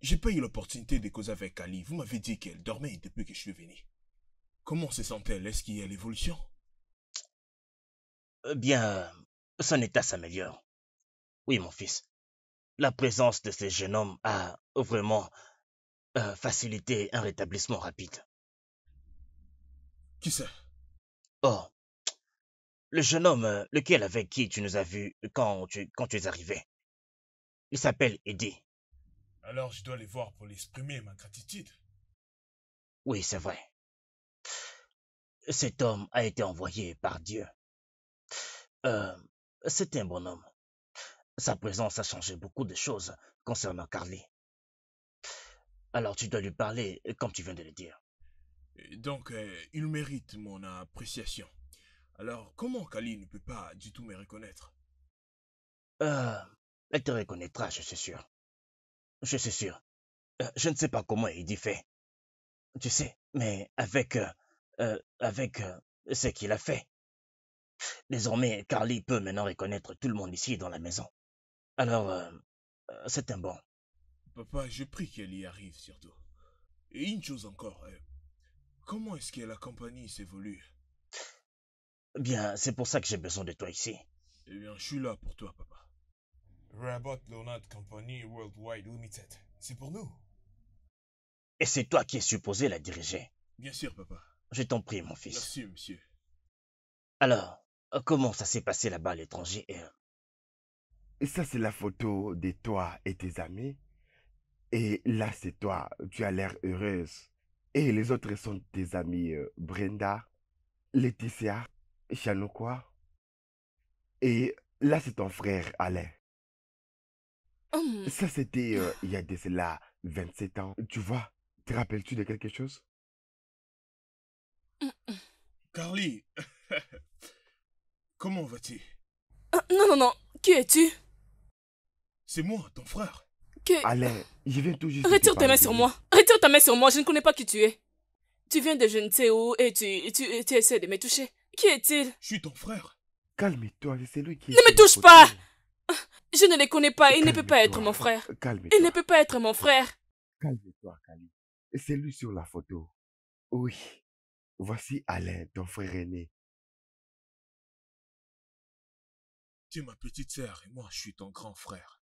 J'ai pas eu l'opportunité de causer avec Ali. Vous m'avez dit qu'elle dormait depuis que je suis venu. Comment se sent-elle? Est-ce qu'il y a l'évolution? Bien, son état s'améliore. Oui, mon fils. La présence de ce jeune homme a vraiment facilité un rétablissement rapide. Qui c'est? Oh, le jeune homme, lequel avec qui tu nous as vus quand tu es arrivé. Il s'appelle Eddie. Alors je dois les voir pour lui exprimer ma gratitude. Oui, c'est vrai. Cet homme a été envoyé par Dieu. C'est un bon homme. Sa présence a changé beaucoup de choses concernant Carly. Alors tu dois lui parler comme tu viens de le dire. Et donc, il mérite mon appréciation. Alors, comment Kali ne peut pas du tout me reconnaître? Elle te reconnaîtra, je suis sûr. Je suis sûr. Je ne sais pas comment Eddie fait. Tu sais, mais avec ce qu'il a fait. Désormais, Carly peut maintenant reconnaître tout le monde ici dans la maison. Alors, c'est un bon. Papa, je prie qu'elle y arrive surtout. Et une chose encore, comment est-ce que la compagnie s'évolue? Bien, c'est pour ça que j'ai besoin de toi ici. Eh bien, je suis là pour toi, papa. Rabot Leonard Company Worldwide Limited. C'est pour nous. Et c'est toi qui es supposé la diriger. Bien sûr, papa. Je t'en prie, mon fils. Merci, monsieur. Alors, comment ça s'est passé là-bas à l'étranger? Et ça, c'est la photo de toi et tes amis. Et là, c'est toi. Tu as l'air heureuse. Et les autres sont tes amis Brenda, Laetitia, Chanokwa. Et là, c'est ton frère Alain. Ça, c'était il y a de cela 27 ans. Tu vois, te rappelles-tu de quelque chose? Carly, comment vas-tu? Non. Qui es-tu? C'est moi, ton frère. Alain, je viens tout juste. Retire ta main sur moi. Retire ta main sur moi. Je ne connais pas qui tu es. Tu viens de je ne sais où et tu essaies de me toucher. Qui est-il? Je suis ton frère. Calme-toi, c'est lui qui... Ne me touche pas! Je ne les connais pas. Il ne peut pas être mon frère. Calme-toi. Il ne peut pas être mon frère. Calme-toi, Kali. C'est lui sur la photo. Oui. Voici Alain, ton frère aîné. Tu es ma petite sœur et moi, je suis ton grand frère.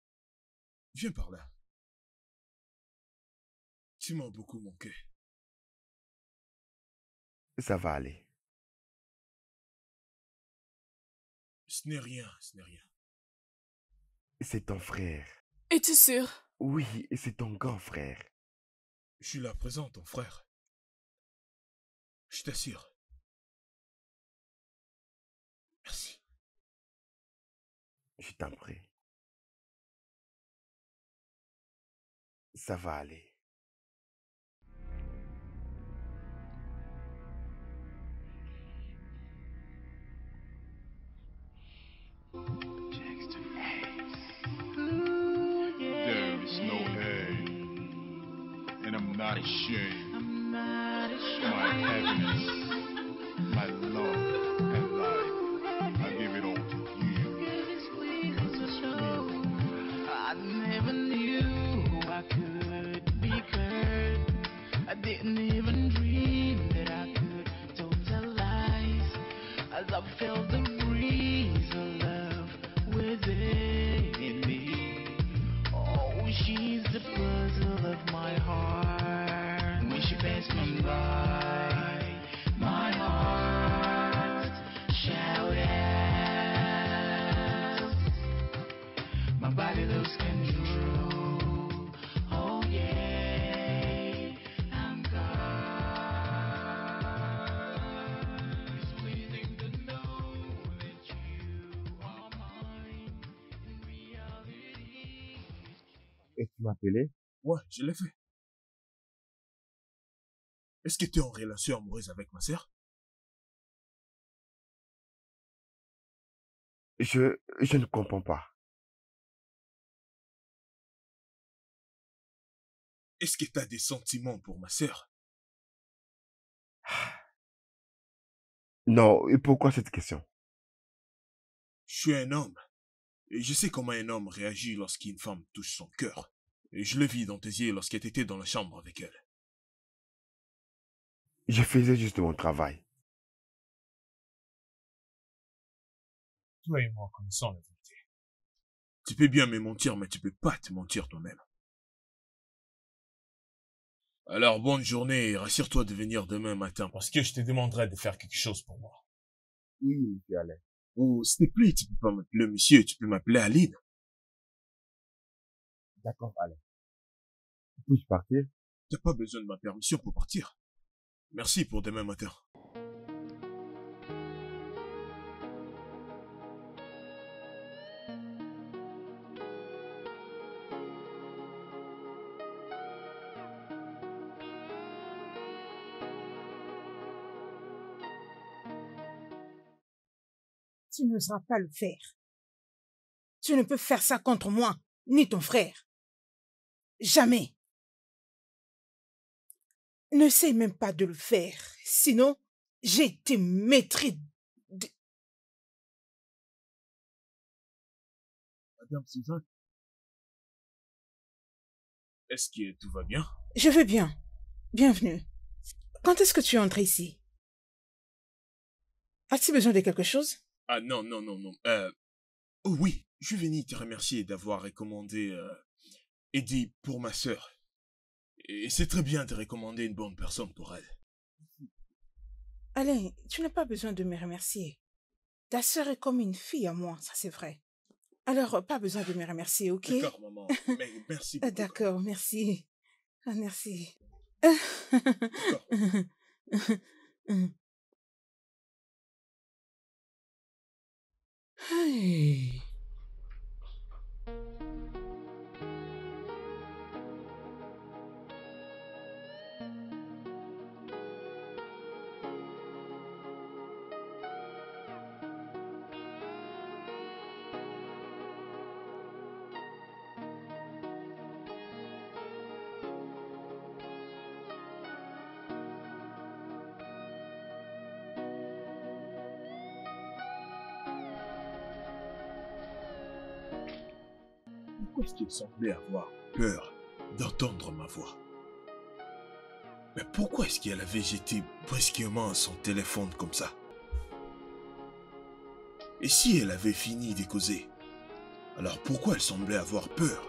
Viens par là. Tu m'as beaucoup manqué. Ça va aller. Ce n'est rien, ce n'est rien. C'est ton frère. Es-tu sûr? Oui, c'est ton grand frère. Je suis là présent, ton frère. Je t'assure. Merci. Je t'en prie. Ça va aller. There is no hate, and I'm not ashamed. My happiness, my love, and life, I give it all to you. I never knew I could be hurt. I didn't even dream that I could totalize as I felt the breeze Et tu m'as appelé? Ouais, je l'ai fait. Est-ce que tu es en relation amoureuse avec ma sœur? Je ne comprends pas. Est-ce que tu as des sentiments pour ma sœur? Non, et pourquoi cette question? Je suis un homme. Et je sais comment un homme réagit lorsqu'une femme touche son cœur. Et je le vis dans tes yeux lorsque tu étais dans la chambre avec elle. Je faisais juste mon travail. Toi et moi connaissons la vérité. Tu peux bien me mentir, mais tu peux pas te mentir toi-même. Alors, bonne journée et rassure-toi de venir demain matin parce que je te demanderai de faire quelque chose pour moi. Oui, monsieur Alain. Ou, s'il te plaît, tu peux pas m'appeler monsieur, tu peux m'appeler Aline. D'accord, Alain. Puis-je partir? T'as pas besoin de ma permission pour partir. Merci pour demain matin. Tu n'oseras pas le faire. Tu ne peux faire ça contre moi, ni ton frère. Jamais. N'essaie même pas de le faire, sinon j'ai te mettrai de... Madame Suzanne, est-ce que tout va bien? Je vais bien. Bienvenue. Quand est-ce que tu es entré ici? As-tu besoin de quelque chose? Ah non. Oh oui, je venais te remercier d'avoir recommandé Eddie pour ma sœur. Et c'est très bien de recommander une bonne personne pour elle. Alain, tu n'as pas besoin de me remercier. Ta sœur est comme une fille à moi, ça c'est vrai. Alors, pas besoin de me remercier, ok? D'accord, maman. Mais merci beaucoup. D'accord, merci. Ah, merci. Hey. Pourquoi est-ce qu'il semblait avoir peur d'entendre ma voix? Mais pourquoi est-ce qu'elle avait jeté brusquement son téléphone comme ça? Et si elle avait fini de causer, alors pourquoi elle semblait avoir peur?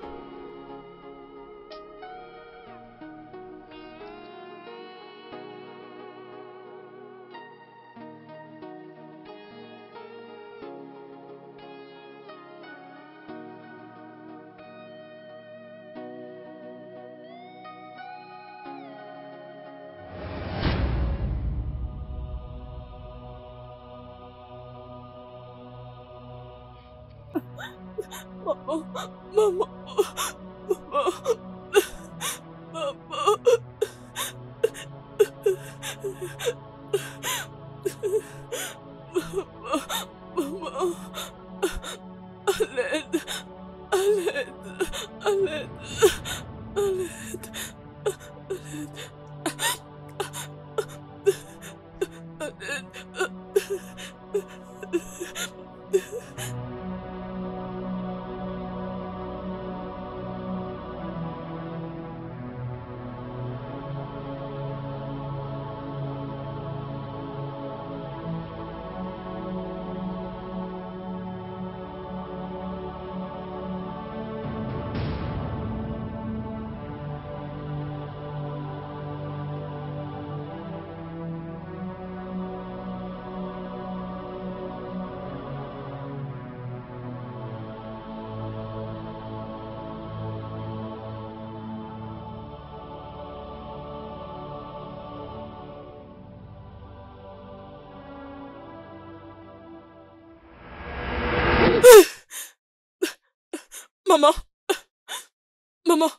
Maman!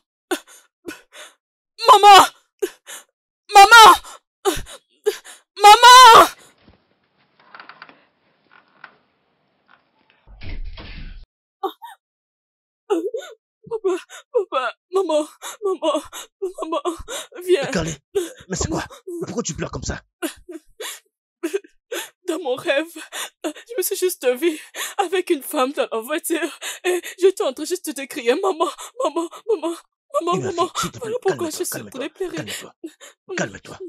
Maman! Maman! Maman! Papa, maman, viens. Carly, mais c'est quoi? Pourquoi tu pleures comme ça? Dans mon rêve, je me suis juste vue avec une femme dans la voiture et j'étais en train juste de crier maman. Fille, s'il te plaît, Voilà pourquoi je suis en calme-toi, train de pleurer. calme-toi.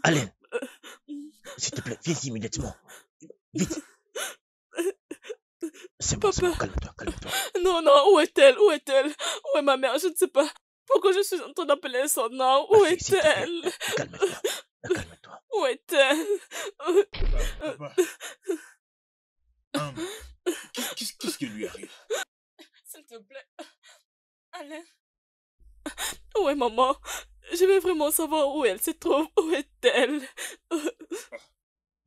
Alain, s'il te plaît, viens ici immédiatement. Vite. C'est bon, calme-toi. Non, où est-elle? Où est ma mère? Je ne sais pas. Pourquoi je suis en train d'appeler son nom? Où est-elle? Calme-toi. Où est-elle? Papa. Qu'est-ce qui lui arrive? S'il te plaît. Alain. Où est maman? Je veux vraiment savoir où elle se trouve. Où est-elle?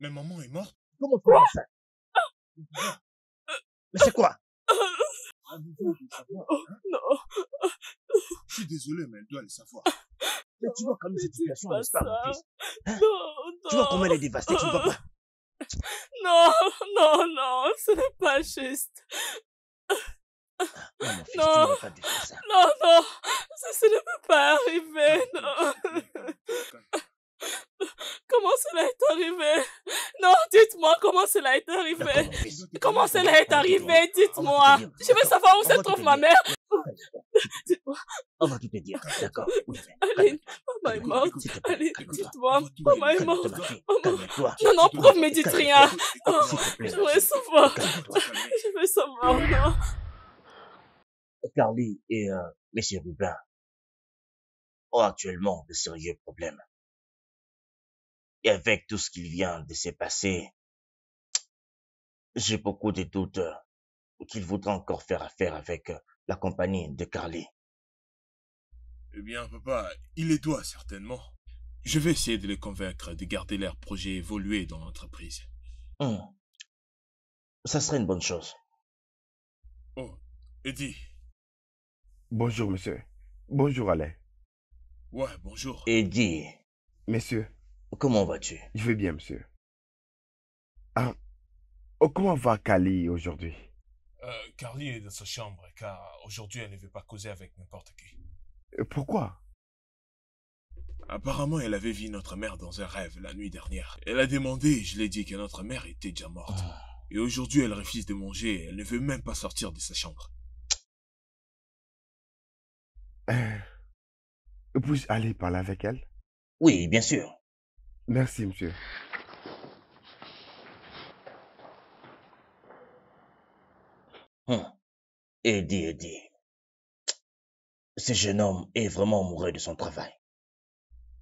Mais maman est morte? Comment tu as ça? Mais c'est quoi? Non. Je suis désolé, mais elle doit le savoir. Mais tu vois comme cette situation, n'est-ce pas, mon fils? Hein? Non. Tu vois comment elle est dévastée, tu ne vois pas? Non, ce n'est pas juste. Non, mon fils, tu ne vas pas défaire ça. Non, ça ne peut pas arriver, non. Comment cela est arrivé? Non, dites-moi comment cela est arrivé. Comment cela est arrivé? Dites-moi. Je veux savoir où se trouve ma mère. Dites-moi. On va tout te dire, d'accord? Oui, Aline, maman est morte. Aline, dites-moi. Maman est morte. Calme-toi. Non, preuve me dites rien. Je veux savoir. Je veux savoir, non. Carly et M. Rubin ont actuellement de sérieux problèmes. Et avec tout ce qui vient de se passer, j'ai beaucoup de doutes qu'il voudra encore faire affaire avec la compagnie de Carly. Eh bien, papa, il les doit certainement. Je vais essayer de les convaincre de garder leur projet évoluer dans l'entreprise. Ça serait une bonne chose. Oh, Eddie. Bonjour, monsieur. Bonjour, Alain. Ouais, bonjour. Eddie. Monsieur. Comment vas-tu? Je vais bien, monsieur. Ah, comment va Carly aujourd'hui? Carly est dans sa chambre, car aujourd'hui elle ne veut pas causer avec n'importe qui. Pourquoi? Apparemment, elle avait vu notre mère dans un rêve la nuit dernière. Elle a demandé et je lui ai dit que notre mère était déjà morte. Et aujourd'hui, elle refuse de manger et elle ne veut même pas sortir de sa chambre. Puis-je aller parler avec elle? Oui, bien sûr. Merci, monsieur. Eddie. Ce jeune homme est vraiment amoureux de son travail.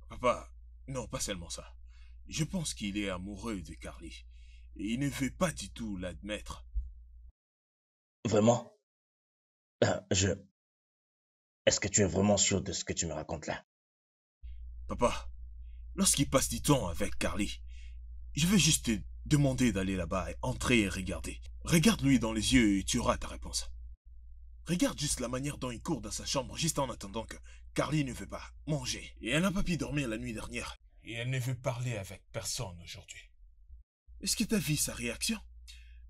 Papa, non, pas seulement ça. Je pense qu'il est amoureux de Carly. Et il ne veut pas du tout l'admettre. Vraiment? Est-ce que tu es vraiment sûr de ce que tu me racontes là? Papa, lorsqu'il passe du temps avec Carly, je vais juste te demander d'aller là-bas et entrer et regarder. Regarde-lui dans les yeux et tu auras ta réponse. Regarde juste la manière dont il court dans sa chambre juste en attendant que Carly ne veut pas manger. Et elle n'a pas pu dormir la nuit dernière. Et elle ne veut parler avec personne aujourd'hui. Est-ce que tu as vu sa réaction?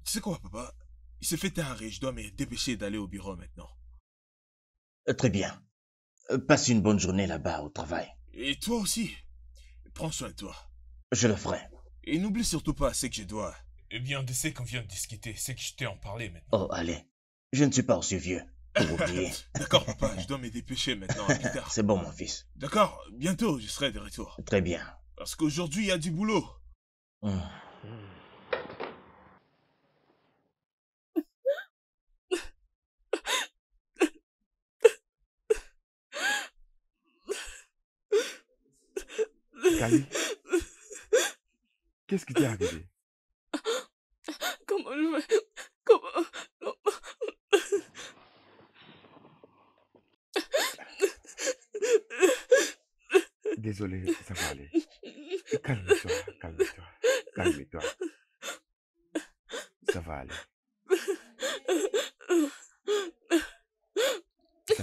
Tu sais quoi, papa? Il se fait tard et je dois me dépêcher d'aller au bureau maintenant. Très bien. Passe une bonne journée là-bas au travail. Et toi aussi. Prends soin de toi. Je le ferai. Et n'oublie surtout pas ce que je dois. Eh bien, de ce qu'on vient de discuter, c'est que je t'ai en parlé maintenant. Oh, allez. Je ne suis pas aussi vieux pour oublier. D'accord, papa, je dois me dépêcher maintenant. À plus tard. C'est bon, mon fils. D'accord, bientôt, je serai de retour. Très bien. Parce qu'aujourd'hui, il y a du boulot. Carly, qu'est-ce qui t'est arrivé? Comment je vais... Comment... Désolé, ça va aller. Calme-toi.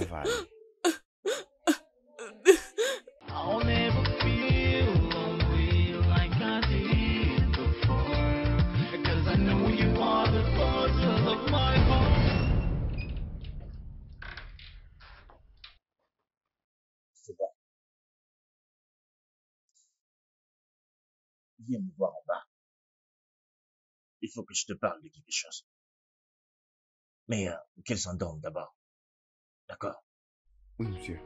Ça va aller. I'll never feel lonely like I did before. 'Cause I know you are the puzzle of my heart. C'est bon. Viens me voir en bas. Il faut que je te parle de quelque chose. Mais qu'elle s'endorme d'abord. D'accord? Oui, monsieur.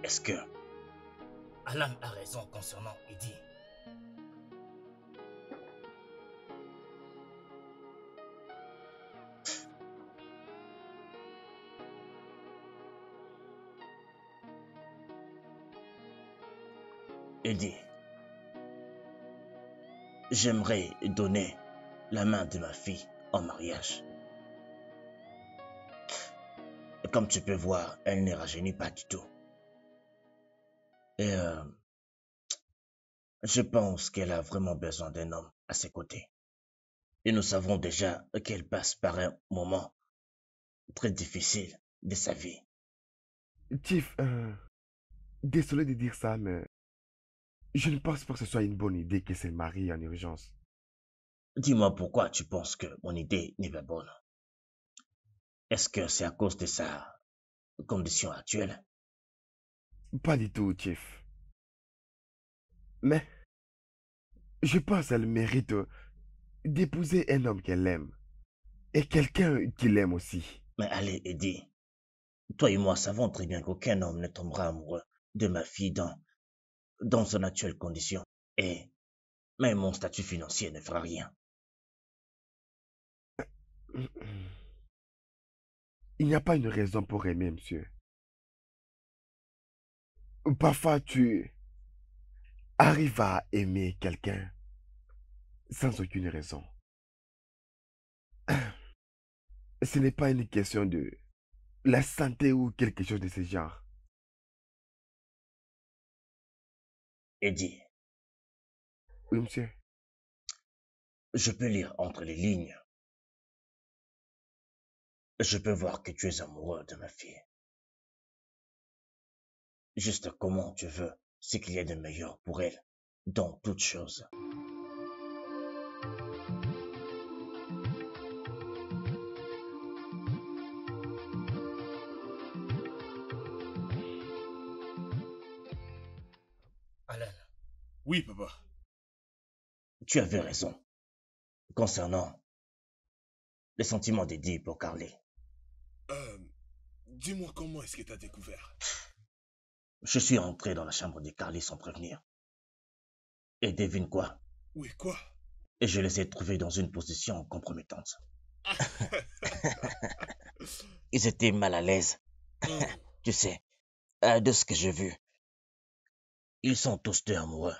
Est-ce que Alan a raison concernant Eddie? Eddie, j'aimerais donner la main de ma fille en mariage. Comme tu peux voir, elle ne rajeunit pas du tout. Et je pense qu'elle a vraiment besoin d'un homme à ses côtés. Et nous savons déjà qu'elle passe par un moment très difficile de sa vie. Chief, désolé de dire ça, mais je ne pense pas que ce soit une bonne idée qu'elle se marie en urgence. Dis-moi pourquoi tu penses que mon idée n'est pas bonne. Est-ce que c'est à cause de sa condition actuelle? Pas du tout, Chief. Mais je pense qu'elle mérite d'épouser un homme qu'elle aime. Et quelqu'un qui l'aime aussi. Mais allez, Eddie, toi et moi savons très bien qu'aucun homme ne tombera amoureux de ma fille dans son actuelle condition. Et même mon statut financier ne fera rien. Il n'y a pas une raison pour aimer, monsieur. Parfois, tu arrives à aimer quelqu'un sans aucune raison. Ce n'est pas une question de la santé ou quelque chose de ce genre. Eddie, Oui, monsieur. je peux lire entre les lignes. Je peux voir que tu es amoureux de ma fille. Juste comment tu veux ce qu'il y a de meilleur pour elle dans toutes choses. Alan, Oui, papa. tu avais raison concernant les sentiments d'Eddie pour Carly. Dis-moi comment est-ce que tu as découvert? Je suis entré dans la chambre de Carly sans prévenir. Et devine quoi? Oui, quoi? Et je les ai trouvés dans une position compromettante. Ils étaient mal à l'aise. Tu sais, de ce que j'ai vu. Ils sont tous deux amoureux.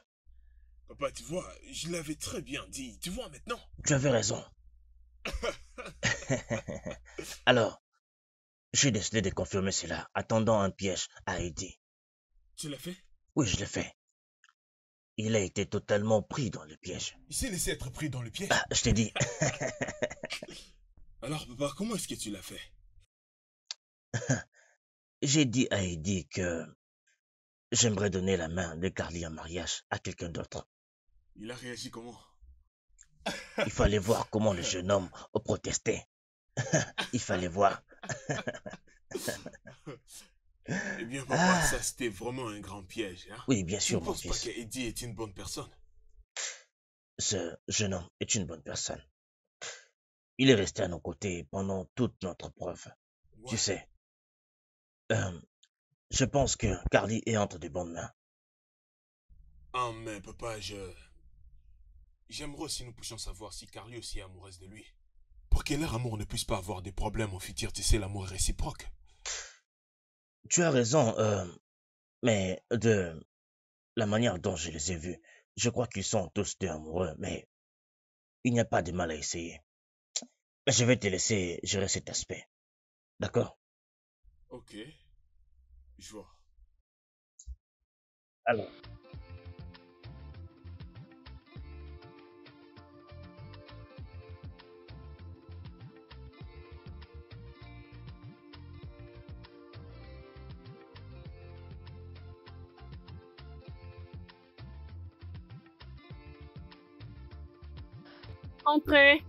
Papa, tu vois, je l'avais très bien dit. Tu vois maintenant? Tu avais raison. Alors, j'ai décidé de confirmer cela, attendant un piège à Eddie. Tu l'as fait? Oui, je l'ai fait. Il a été totalement pris dans le piège. Il s'est laissé être pris dans le piège? Ah, je t'ai dit. Alors, papa, comment est-ce que tu l'as fait? J'ai dit à Eddie que j'aimerais donner la main de Carly en mariage à quelqu'un d'autre. Il a réagi comment? Il fallait voir comment le jeune homme protestait. Il fallait voir. Eh bien, papa, ça c'était vraiment un grand piège. Hein? Oui, bien sûr, Je ne mon pense pas fils. qu'Eddie est une bonne personne. Ce jeune homme est une bonne personne. Il est resté à nos côtés pendant toute notre preuve. Ouais. Tu sais, je pense que Carly est entre de bonnes mains. Ah, mais papa, j'aimerais aussi nous puissions savoir si Carly aussi est amoureuse de lui. Pour que leur amour ne puisse pas avoir des problèmes au futur, tu sais, l'amour est réciproque. Tu as raison, mais de la manière dont je les ai vus, je crois qu'ils sont tous deux amoureux, mais il n'y a pas de mal à essayer. Je vais te laisser gérer cet aspect. D'accord? Ok. Je vois. Alors. Entrez.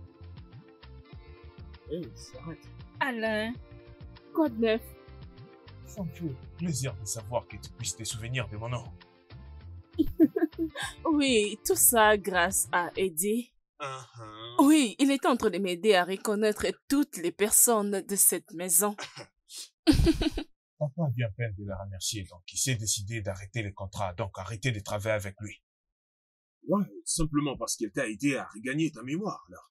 Hé, s'arrête. Alain, quoi de neuf? Ça me fait plaisir de savoir que tu puisses te souvenir de mon nom. Oui, tout ça grâce à Eddie. Uh-huh. Oui, il est en train de m'aider à reconnaître toutes les personnes de cette maison. Papa vient à peine de la remercier, donc il s'est décidé d'arrêter les contrats, donc arrêter de travailler avec lui. Ouais, simplement parce qu'il t'a aidé à regagner ta mémoire, alors.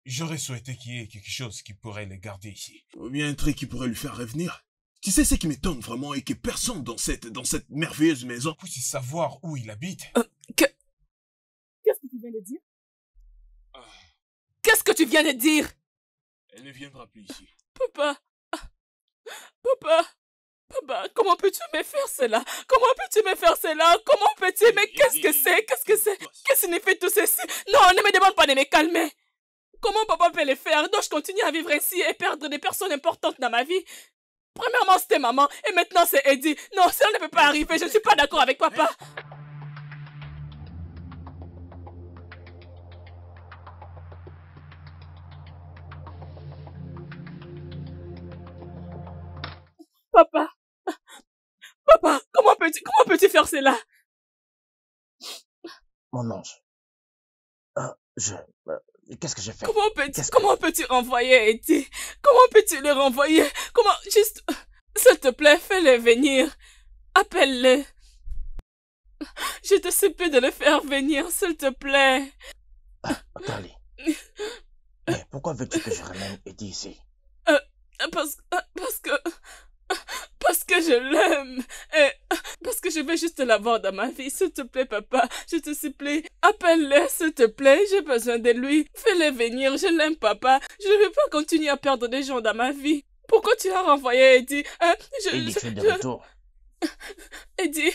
J'aurais souhaité qu'il y ait quelque chose qui pourrait les garder ici. Ou bien un truc qui pourrait lui faire revenir. Tu sais ce qui m'étonne vraiment et que personne dans cette merveilleuse maison puisse savoir où il habite. Qu'est-ce que tu viens de dire? Qu'est-ce que tu viens de dire? Elle ne viendra plus ici. Papa, comment peux-tu me faire cela? Comment peux-tu me faire cela? Comment peux-tu? Mais qu'est-ce que c'est? Qu'est-ce que c'est? Qu'est-ce que signifie tout ceci? Non, ne me demande pas de me calmer. Comment papa peut le faire? Dois-je continuer à vivre ainsi et perdre des personnes importantes dans ma vie? Premièrement, c'était maman et maintenant c'est Eddie. Non, ça ne peut pas arriver. Je ne suis pas d'accord avec papa. Papa, comment peux-tu faire cela? Mon ange. Qu'est-ce que j'ai fait? Comment peux-tu renvoyer Eddie? Comment peux-tu le renvoyer? Comment, juste, s'il te plaît, fais-le venir. Appelle-le. Je te supplie de le faire venir, s'il te plaît. Carly. Mais pourquoi veux-tu que je ramène Eddie ici? Parce que je l'aime et parce que je veux juste l'avoir dans ma vie. S'il te plaît, papa, je te supplie, appelle-le, s'il te plaît, j'ai besoin de lui. Fais-le venir, je l'aime, papa. Je ne veux pas continuer à perdre des gens dans ma vie. Pourquoi tu as renvoyé Eddie? Eddie, tu es de retour. Eddie.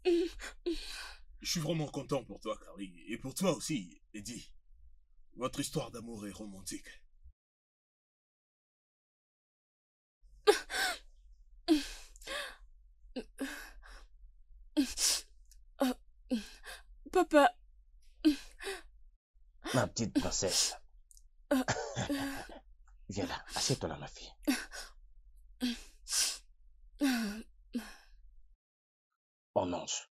Je suis vraiment content pour toi, Carly. Et pour toi aussi, Eddie. Votre histoire d'amour est romantique. Papa. Ma petite princesse. Viens là, assieds-toi là, ma fille. Mon ange,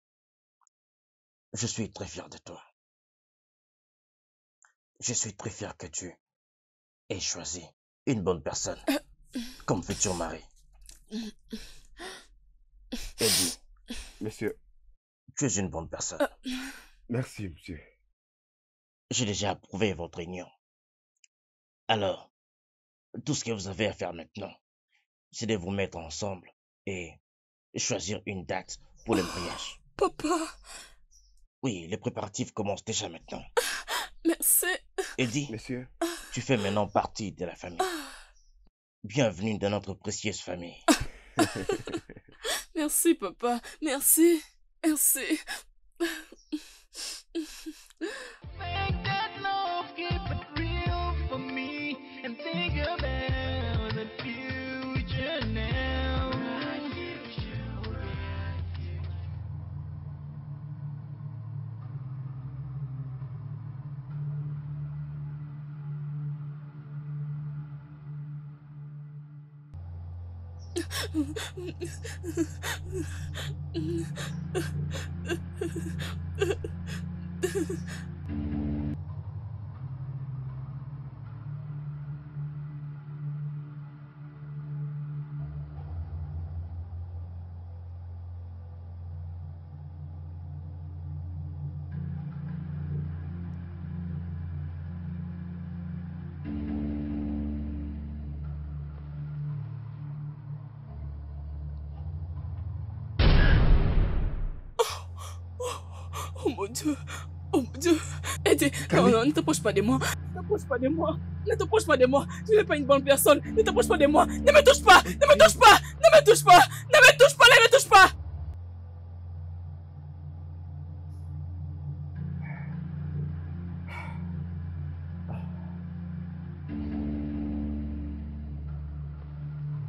je suis très fier de toi. Je suis très fier que tu aies choisi une bonne personne comme futur mari. Eddie. Monsieur. Tu es une bonne personne. Merci, monsieur. J'ai déjà approuvé votre union. Alors, tout ce que vous avez à faire maintenant, c'est de vous mettre ensemble et choisir une date pour le mariage. Papa. Oui, les préparatifs commencent déjà maintenant. Merci. Eddie, monsieur, tu fais maintenant partie de la famille. Bienvenue dans notre précieuse famille. Merci, papa. Merci. Merci. Make that love, keep it real for me, and think about the future now. Oh mon Dieu. Oh mon Dieu. Eddie, non, ne t'approche pas de moi. Ne t'approche pas de moi. Ne t'approche pas de moi. Je n'ai pas une bonne personne. Ne t'approche pas de moi. Ne me touche pas. Ne me touche pas. Ne me touche pas. Ne me touche pas. Ne me touche pas.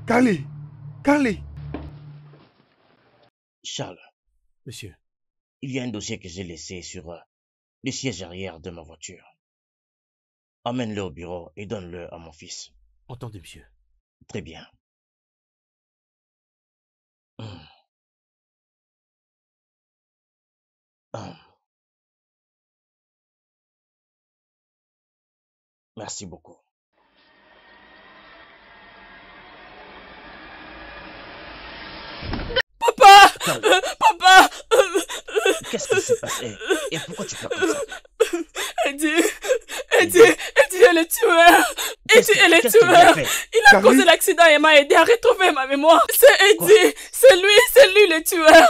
Carly! Carly! Charles, Monsieur, il y a un dossier que j'ai laissé sur le siège arrière de ma voiture. Emmène-le au bureau et donne-le à mon fils. entendu, monsieur. Très bien. Merci beaucoup. Papa! Carly, Papa! qu'est-ce qui s'est passé? Et pourquoi tu pleures comme ça? Eddie est le tueur! Eddie est le Qu'est-ce qu'il a tueur! fait? Il a causé l'accident et m'a aidé à retrouver ma mémoire. C'est Eddie! C'est lui le tueur!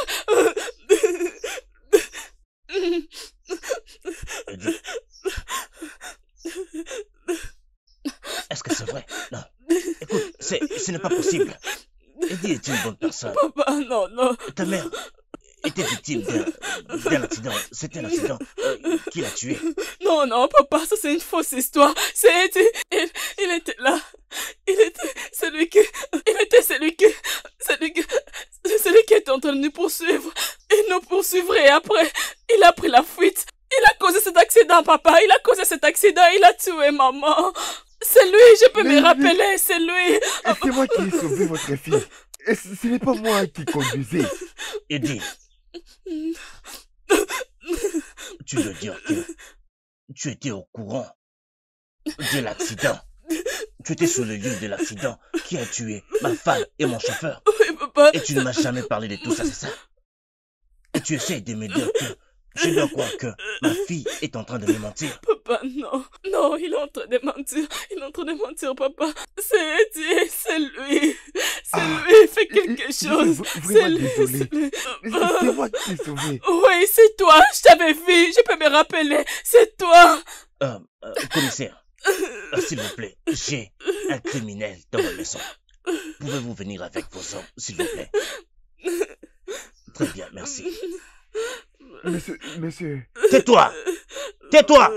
Eddie. Est-ce que c'est vrai? Non. Écoute, ce n'est pas possible. Eddie est une bonne personne. Papa, non. Ta mère était victime d'un accident. C'était un accident qui l'a tué. Non, papa, ça c'est une fausse histoire. C'est Eddie. Il était là. Il était celui qui était en train de nous poursuivre. Il nous poursuivrait et après, il a pris la fuite. Il a causé cet accident, papa. Il a causé cet accident. Il a tué maman. C'est lui, je peux me rappeler, c'est lui. C'est moi qui ai sauvé votre fille. Et ce n'est pas moi qui conduisais. Eddie, tu veux dire que tu étais au courant de l'accident? Tu étais sur le lieu de l'accident qui a tué ma femme et mon chauffeur. Oui, papa. Et tu ne m'as jamais parlé de tout ça, c'est ça? Et tu essaies de me dire que je dois croire que ma fille est en train de me mentir. Papa, non, il est en train de mentir. Il est en train de mentir, papa. C'est Eddie, c'est lui. C'est lui, fais quelque chose. Vraiment désolé. C'est moi qui t'ai sauvé. Oui, c'est toi. Je t'avais vu. Je peux me rappeler. C'est toi. Commissaire, s'il vous plaît, j'ai un criminel dans ma maison. Pouvez-vous venir avec vos hommes, s'il vous plaît? Très bien, merci. Monsieur. Tais-toi! Tais-toi!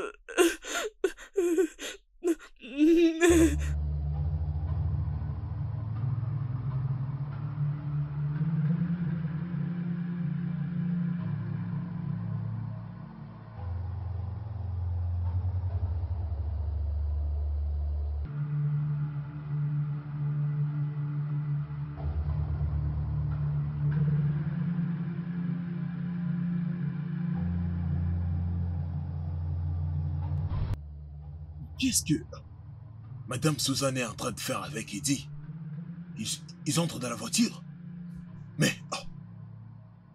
Qu'est-ce que Madame Suzanne est en train de faire avec Eddie? Ils entrent dans la voiture? Mais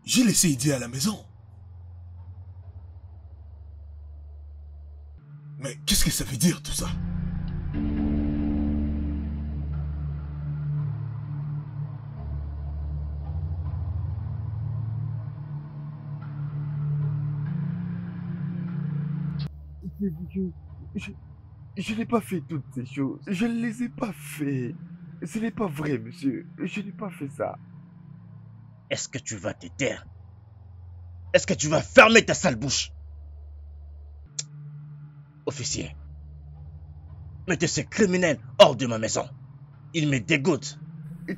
j'ai laissé Eddie à la maison. Mais qu'est-ce que ça veut dire tout ça? Je n'ai pas fait toutes ces choses. Je ne les ai pas fait. Ce n'est pas vrai, monsieur. Je n'ai pas fait ça. Est-ce que tu vas te taire? Est-ce que tu vas fermer ta sale bouche? Officier, mettez ce criminel hors de ma maison. Il me dégoûte.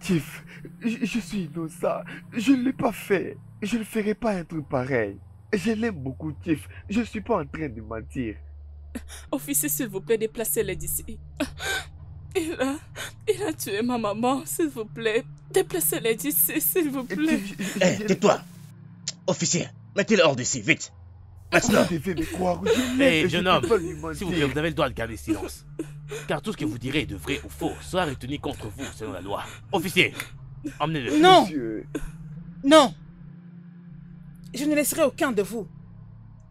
Chief, je suis innocent. Je ne l'ai pas fait. Je ne ferai pas un truc pareil. Je l'aime beaucoup, Chief. Je ne suis pas en train de mentir. Officier, s'il vous plaît, déplacez-les d'ici. Il a tué ma maman, s'il vous plaît. Déplacez-les d'ici, s'il vous plaît. Tais-toi. Officier, mettez-le hors d'ici, vite. Maintenant. Vous devez me croire. Jeune homme, s'il vous plaît, vous avez le droit de garder silence. Car tout ce que vous direz de vrai ou faux sera retenu contre vous selon la loi. Officier, emmenez-le. Non. Monsieur. Non. Je ne laisserai aucun de vous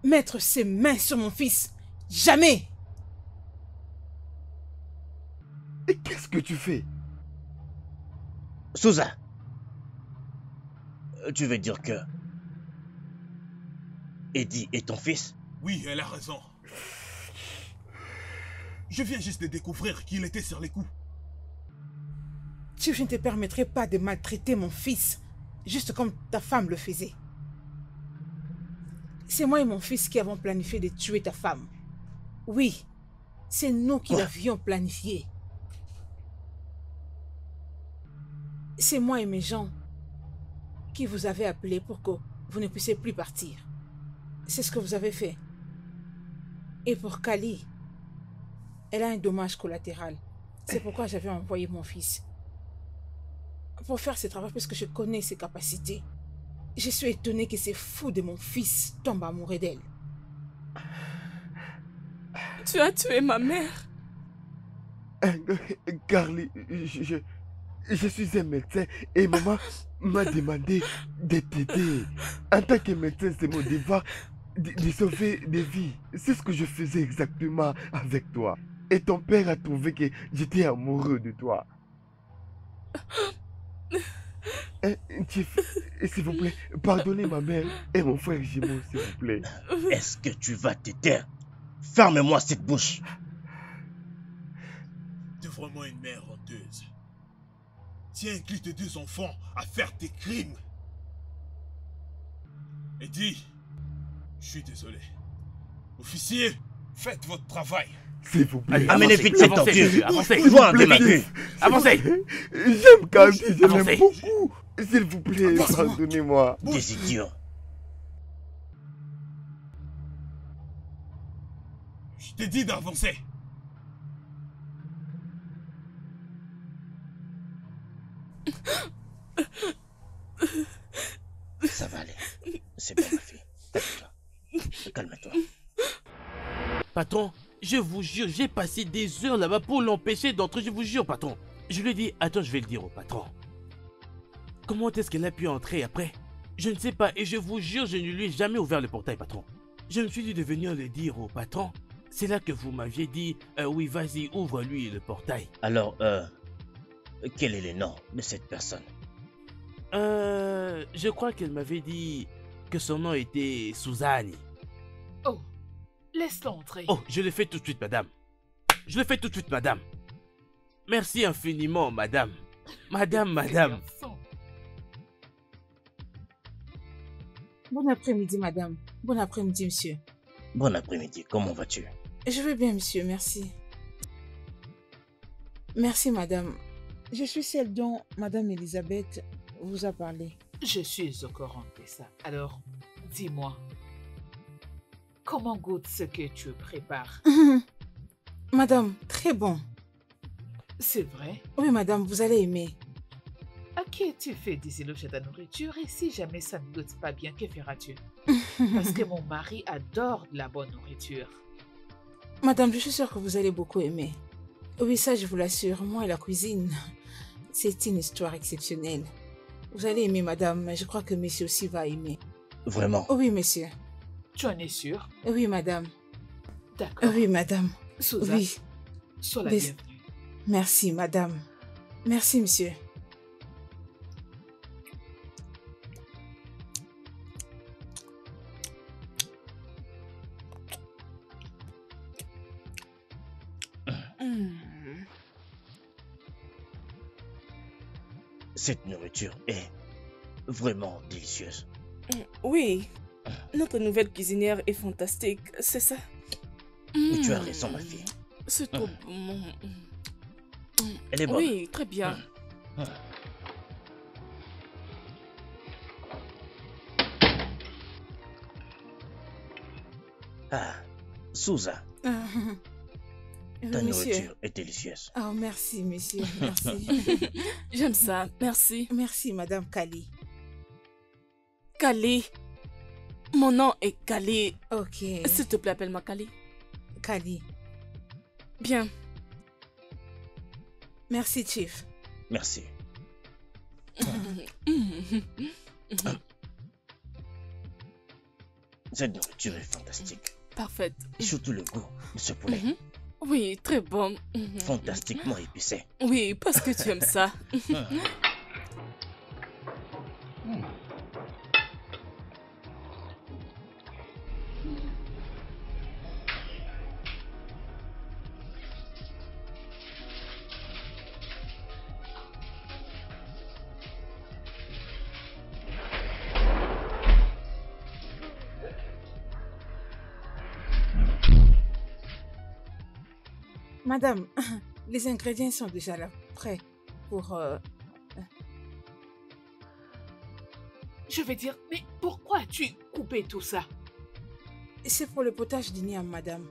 mettre ses mains sur mon fils. Jamais. Et qu'est-ce que tu fais? Souza, tu veux dire que Eddie est ton fils? Oui, elle a raison. Je viens juste de découvrir qu'il était sur les coups. Chief, je ne te permettrai pas de maltraiter mon fils, juste comme ta femme le faisait. C'est moi et mon fils qui avons planifié de tuer ta femme. Oui, c'est nous qui l'avions planifié. C'est moi et mes gens qui vous avez appelé pour que vous ne puissiez plus partir. C'est ce que vous avez fait. Et pour Kali, elle a un dommage collatéral. C'est pourquoi j'avais envoyé mon fils. Pour faire ce travail, parce que je connais ses capacités. Je suis étonnée que ces fous de mon fils tombent amoureux d'elle. Tu as tué ma mère. Carly, je suis un médecin et maman m'a demandé de t'aider. En tant que médecin, c'est mon devoir de sauver des vies. C'est ce que je faisais exactement avec toi. Et ton père a trouvé que j'étais amoureux de toi. Chief, s'il vous plaît, pardonnez ma mère et mon frère jumeau, s'il vous plaît. Est-ce que tu vas te taire? Ferme-moi cette bouche. T'es vraiment une mère honteuse. Tu inclus tes deux enfants à faire tes crimes. Et dis, je suis désolé. Officier, faites votre travail. S'il vous plaît. Amenez vite cette torture. Avancez. Joins de ma queue. Avancez. J'aime Carly, je l'aime beaucoup. S'il vous plaît, pardonnez-moi. Des idiots. Je t'ai dit d'avancer. Ça va aller. C'est bon, ma fille. Calme-toi. Calme-toi. Patron, je vous jure, j'ai passé des heures là-bas pour l'empêcher d'entrer, je vous jure, patron. Je lui ai dit, attends, je vais le dire au patron. Comment est-ce qu'elle a pu entrer après? Je ne sais pas, et je vous jure, je ne lui ai jamais ouvert le portail, patron. Je me suis dit de venir le dire au patron. C'est là que vous m'aviez dit, oui, vas-y, ouvre-lui le portail. Alors, quel est le nom de cette personne? Je crois qu'elle m'avait dit que son nom était Suzanne. Oh, laisse-le entrer. Oh, je le fais tout de suite, madame. Je le fais tout de suite, madame. Merci infiniment, madame. Madame. Bon après-midi, madame. Bon après-midi, monsieur. Bon après-midi, comment vas-tu? Je vais bien, monsieur, merci. Merci, madame. Je suis celle dont madame Elisabeth vous a parlé. Je suis au courant de ça. Alors, dis-moi, comment goûte ce que tu prépares? Madame, très bon. C'est vrai? Oui, madame, vous allez aimer. Ok, tu fais des éloges à ta nourriture et si jamais ça ne goûte pas bien, que feras-tu? Parce que mon mari adore de la bonne nourriture. Madame, je suis sûre que vous allez beaucoup aimer. Oui, ça, je vous l'assure. Moi et la cuisine, c'est une histoire exceptionnelle. Vous allez aimer, madame, mais je crois que monsieur aussi va aimer. Vraiment? Oui, monsieur. Tu en es sûre? Oui, madame. D'accord. Oui, madame. Suzanne, oui. sois la bienvenue. Merci, madame. Merci, monsieur. Cette nourriture est vraiment délicieuse. Oui, notre nouvelle cuisinière est fantastique, c'est ça. Et tu as raison, ma fille. C'est trop bon. Elle est bonne. Oui, très bien. Ah, Souza, ta nourriture est délicieuse. Oh, merci, monsieur. Merci. J'aime ça, merci. Merci, madame Kali. Kali. Mon nom est Kali. Ok. S'il te plaît, appelle-moi Kali. Kali. Bien. Merci, Chief. Merci. Cette nourriture est fantastique. Parfaite. Et surtout le goût de ce poulet. Oui, très bon. Fantastiquement épicé. Oui, parce que tu aimes ça. Madame, les ingrédients sont déjà là, prêts pour... Je veux dire, mais pourquoi as-tu coupé tout ça? C'est pour le potage d'igname, madame.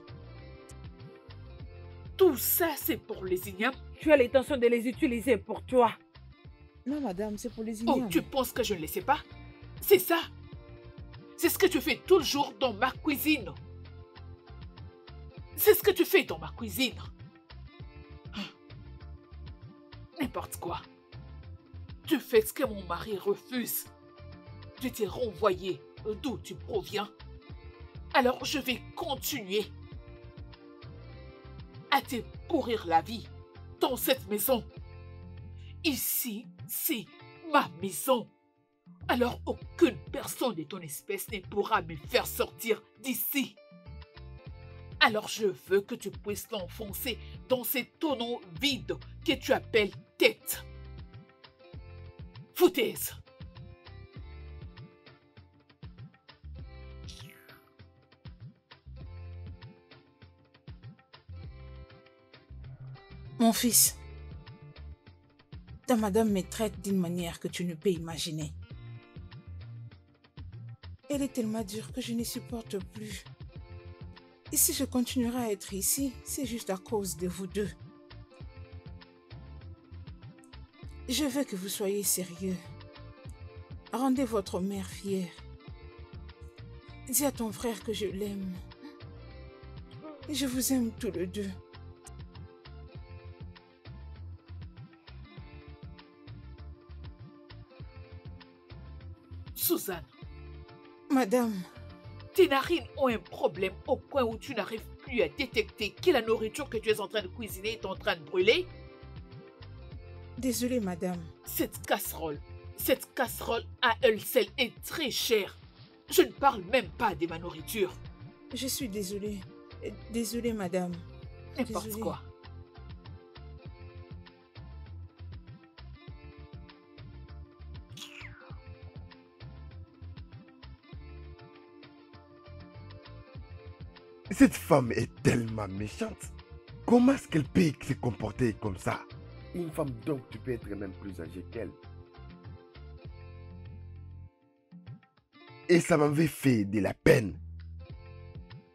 Tout ça, c'est pour les ignames? Tu as l'intention de les utiliser pour toi. Non, madame, c'est pour les Oh, ignames. tu penses que je ne le sais pas? C'est ça. C'est ce que tu fais tout le jour dans ma cuisine. C'est ce que tu fais dans ma cuisine. N'importe quoi. Tu fais ce que mon mari refuse. Je t'ai renvoyé d'où tu proviens. Alors je vais continuer à te pourrir la vie dans cette maison. Ici, c'est ma maison. Alors aucune personne de ton espèce ne pourra me faire sortir d'ici. Alors je veux que tu puisses l'enfoncer dans ces tonneaux vides que tu appelles tête. Foutaise. Mon fils, ta madame me traite d'une manière que tu ne peux imaginer. Elle est tellement dure que je ne supporte plus. Et si je continuerai à être ici, c'est juste à cause de vous deux. Je veux que vous soyez sérieux. Rendez votre mère fière. Dis à ton frère que je l'aime. Et je vous aime tous les deux. Suzanne, Madame, tes narines ont un problème au point où tu n'arrives plus à détecter que la nourriture que tu es en train de cuisiner est en train de brûler. désolée madame. Cette casserole à elle seule est très chère. Je ne parle même pas de ma nourriture. Je suis désolée. Désolée madame. N'importe Désolée. quoi. Cette femme est tellement méchante. Comment est-ce qu'elle peut se comporter comme ça? Une femme donc tu peux être même plus âgée qu'elle. Et ça m'avait fait de la peine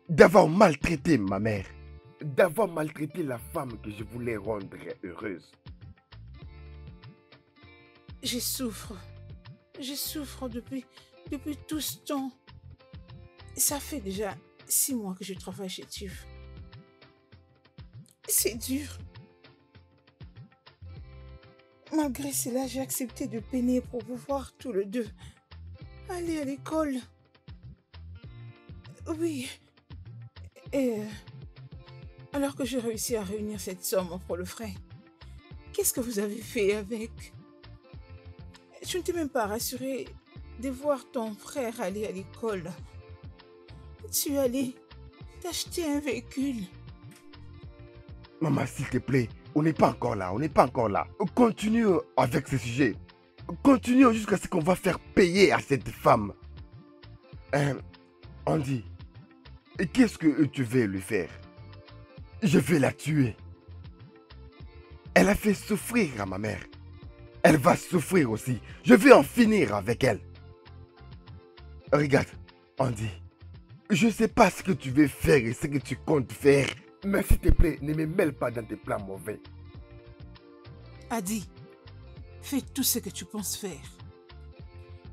d'avoir maltraité ma mère, d'avoir maltraité la femme que je voulais rendre heureuse. Je souffre. Je souffre depuis tout ce temps. Ça fait déjà 6 mois que je travaille chez TUF. C'est dur. Malgré cela, j'ai accepté de peiner pour pouvoir tous les deux aller à l'école. Oui. Et alors que j'ai réussi à réunir cette somme pour le frais, qu'est-ce que vous avez fait avec? Je ne t'ai même pas rassuré de voir ton frère aller à l'école. Tu es allé t'acheter un véhicule. Maman, s'il te plaît, on n'est pas encore là, on n'est pas encore là. Continue avec ce sujet. Continue jusqu'à ce qu'on va faire payer à cette femme. Andy, qu'est-ce que tu veux lui faire? Je vais la tuer. Elle a fait souffrir à ma mère. Elle va souffrir aussi. Je vais en finir avec elle. Regarde, Andy, je ne sais pas ce que tu veux faire et ce que tu comptes faire. Mais s'il te plaît, ne me mêle pas dans tes plans mauvais. Adi, fais tout ce que tu penses faire.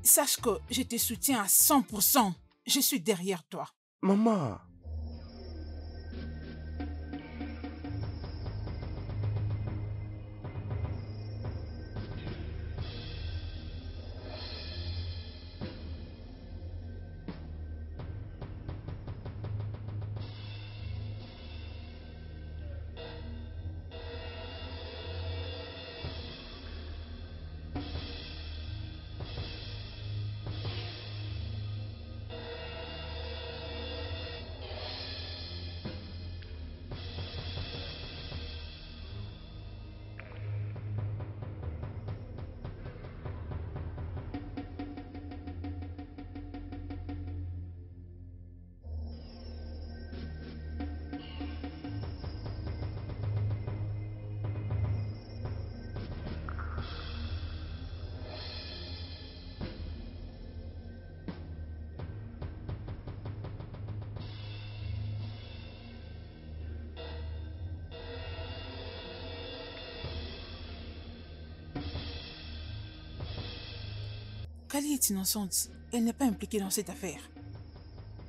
Sache que je te soutiens à 100%. Je suis derrière toi. Maman. Kali est innocente. Elle n'est pas impliquée dans cette affaire.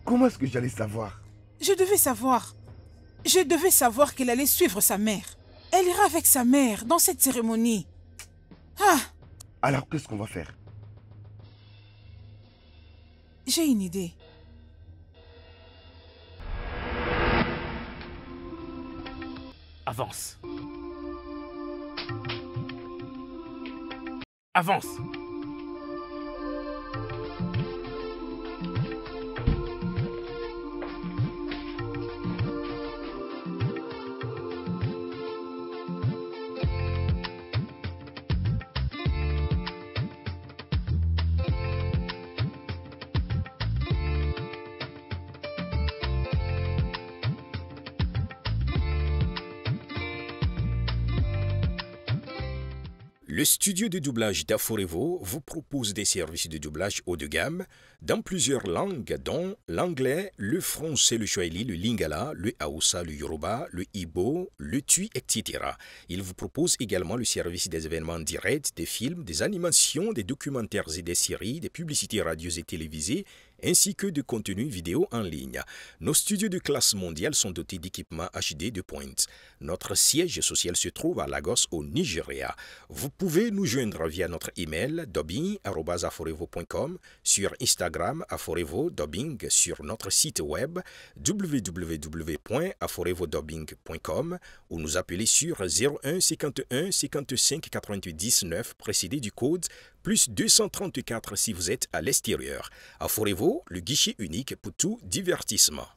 Comment est-ce que j'allais savoir? Je devais savoir. Je devais savoir qu'elle allait suivre sa mère. Elle ira avec sa mère dans cette cérémonie. Ah! Alors qu'est-ce qu'on va faire? J'ai une idée. Avance. Avance. Le studio de doublage d'Aforevo vous propose des services de doublage haut de gamme dans plusieurs langues, dont l'anglais, le français, le swahili, le lingala, le hausa, le yoruba, le igbo, le tui, etc. Il vous propose également le service des événements directs, des films, des animations, des documentaires et des séries, des publicités radios et télévisées, ainsi que de contenus vidéo en ligne. Nos studios de classe mondiale sont dotés d'équipements HD de pointe. Notre siège social se trouve à Lagos, au Nigeria. Vous pouvez nous joindre via notre email dubbing@aforevo.com, sur Instagram Aforevo Dubbing, sur notre site web www.aforevodubbing.com ou nous appeler sur 01 51 55 88 19 précédé du code plus 234 si vous êtes à l'extérieur. Aforevo, le guichet unique pour tout divertissement.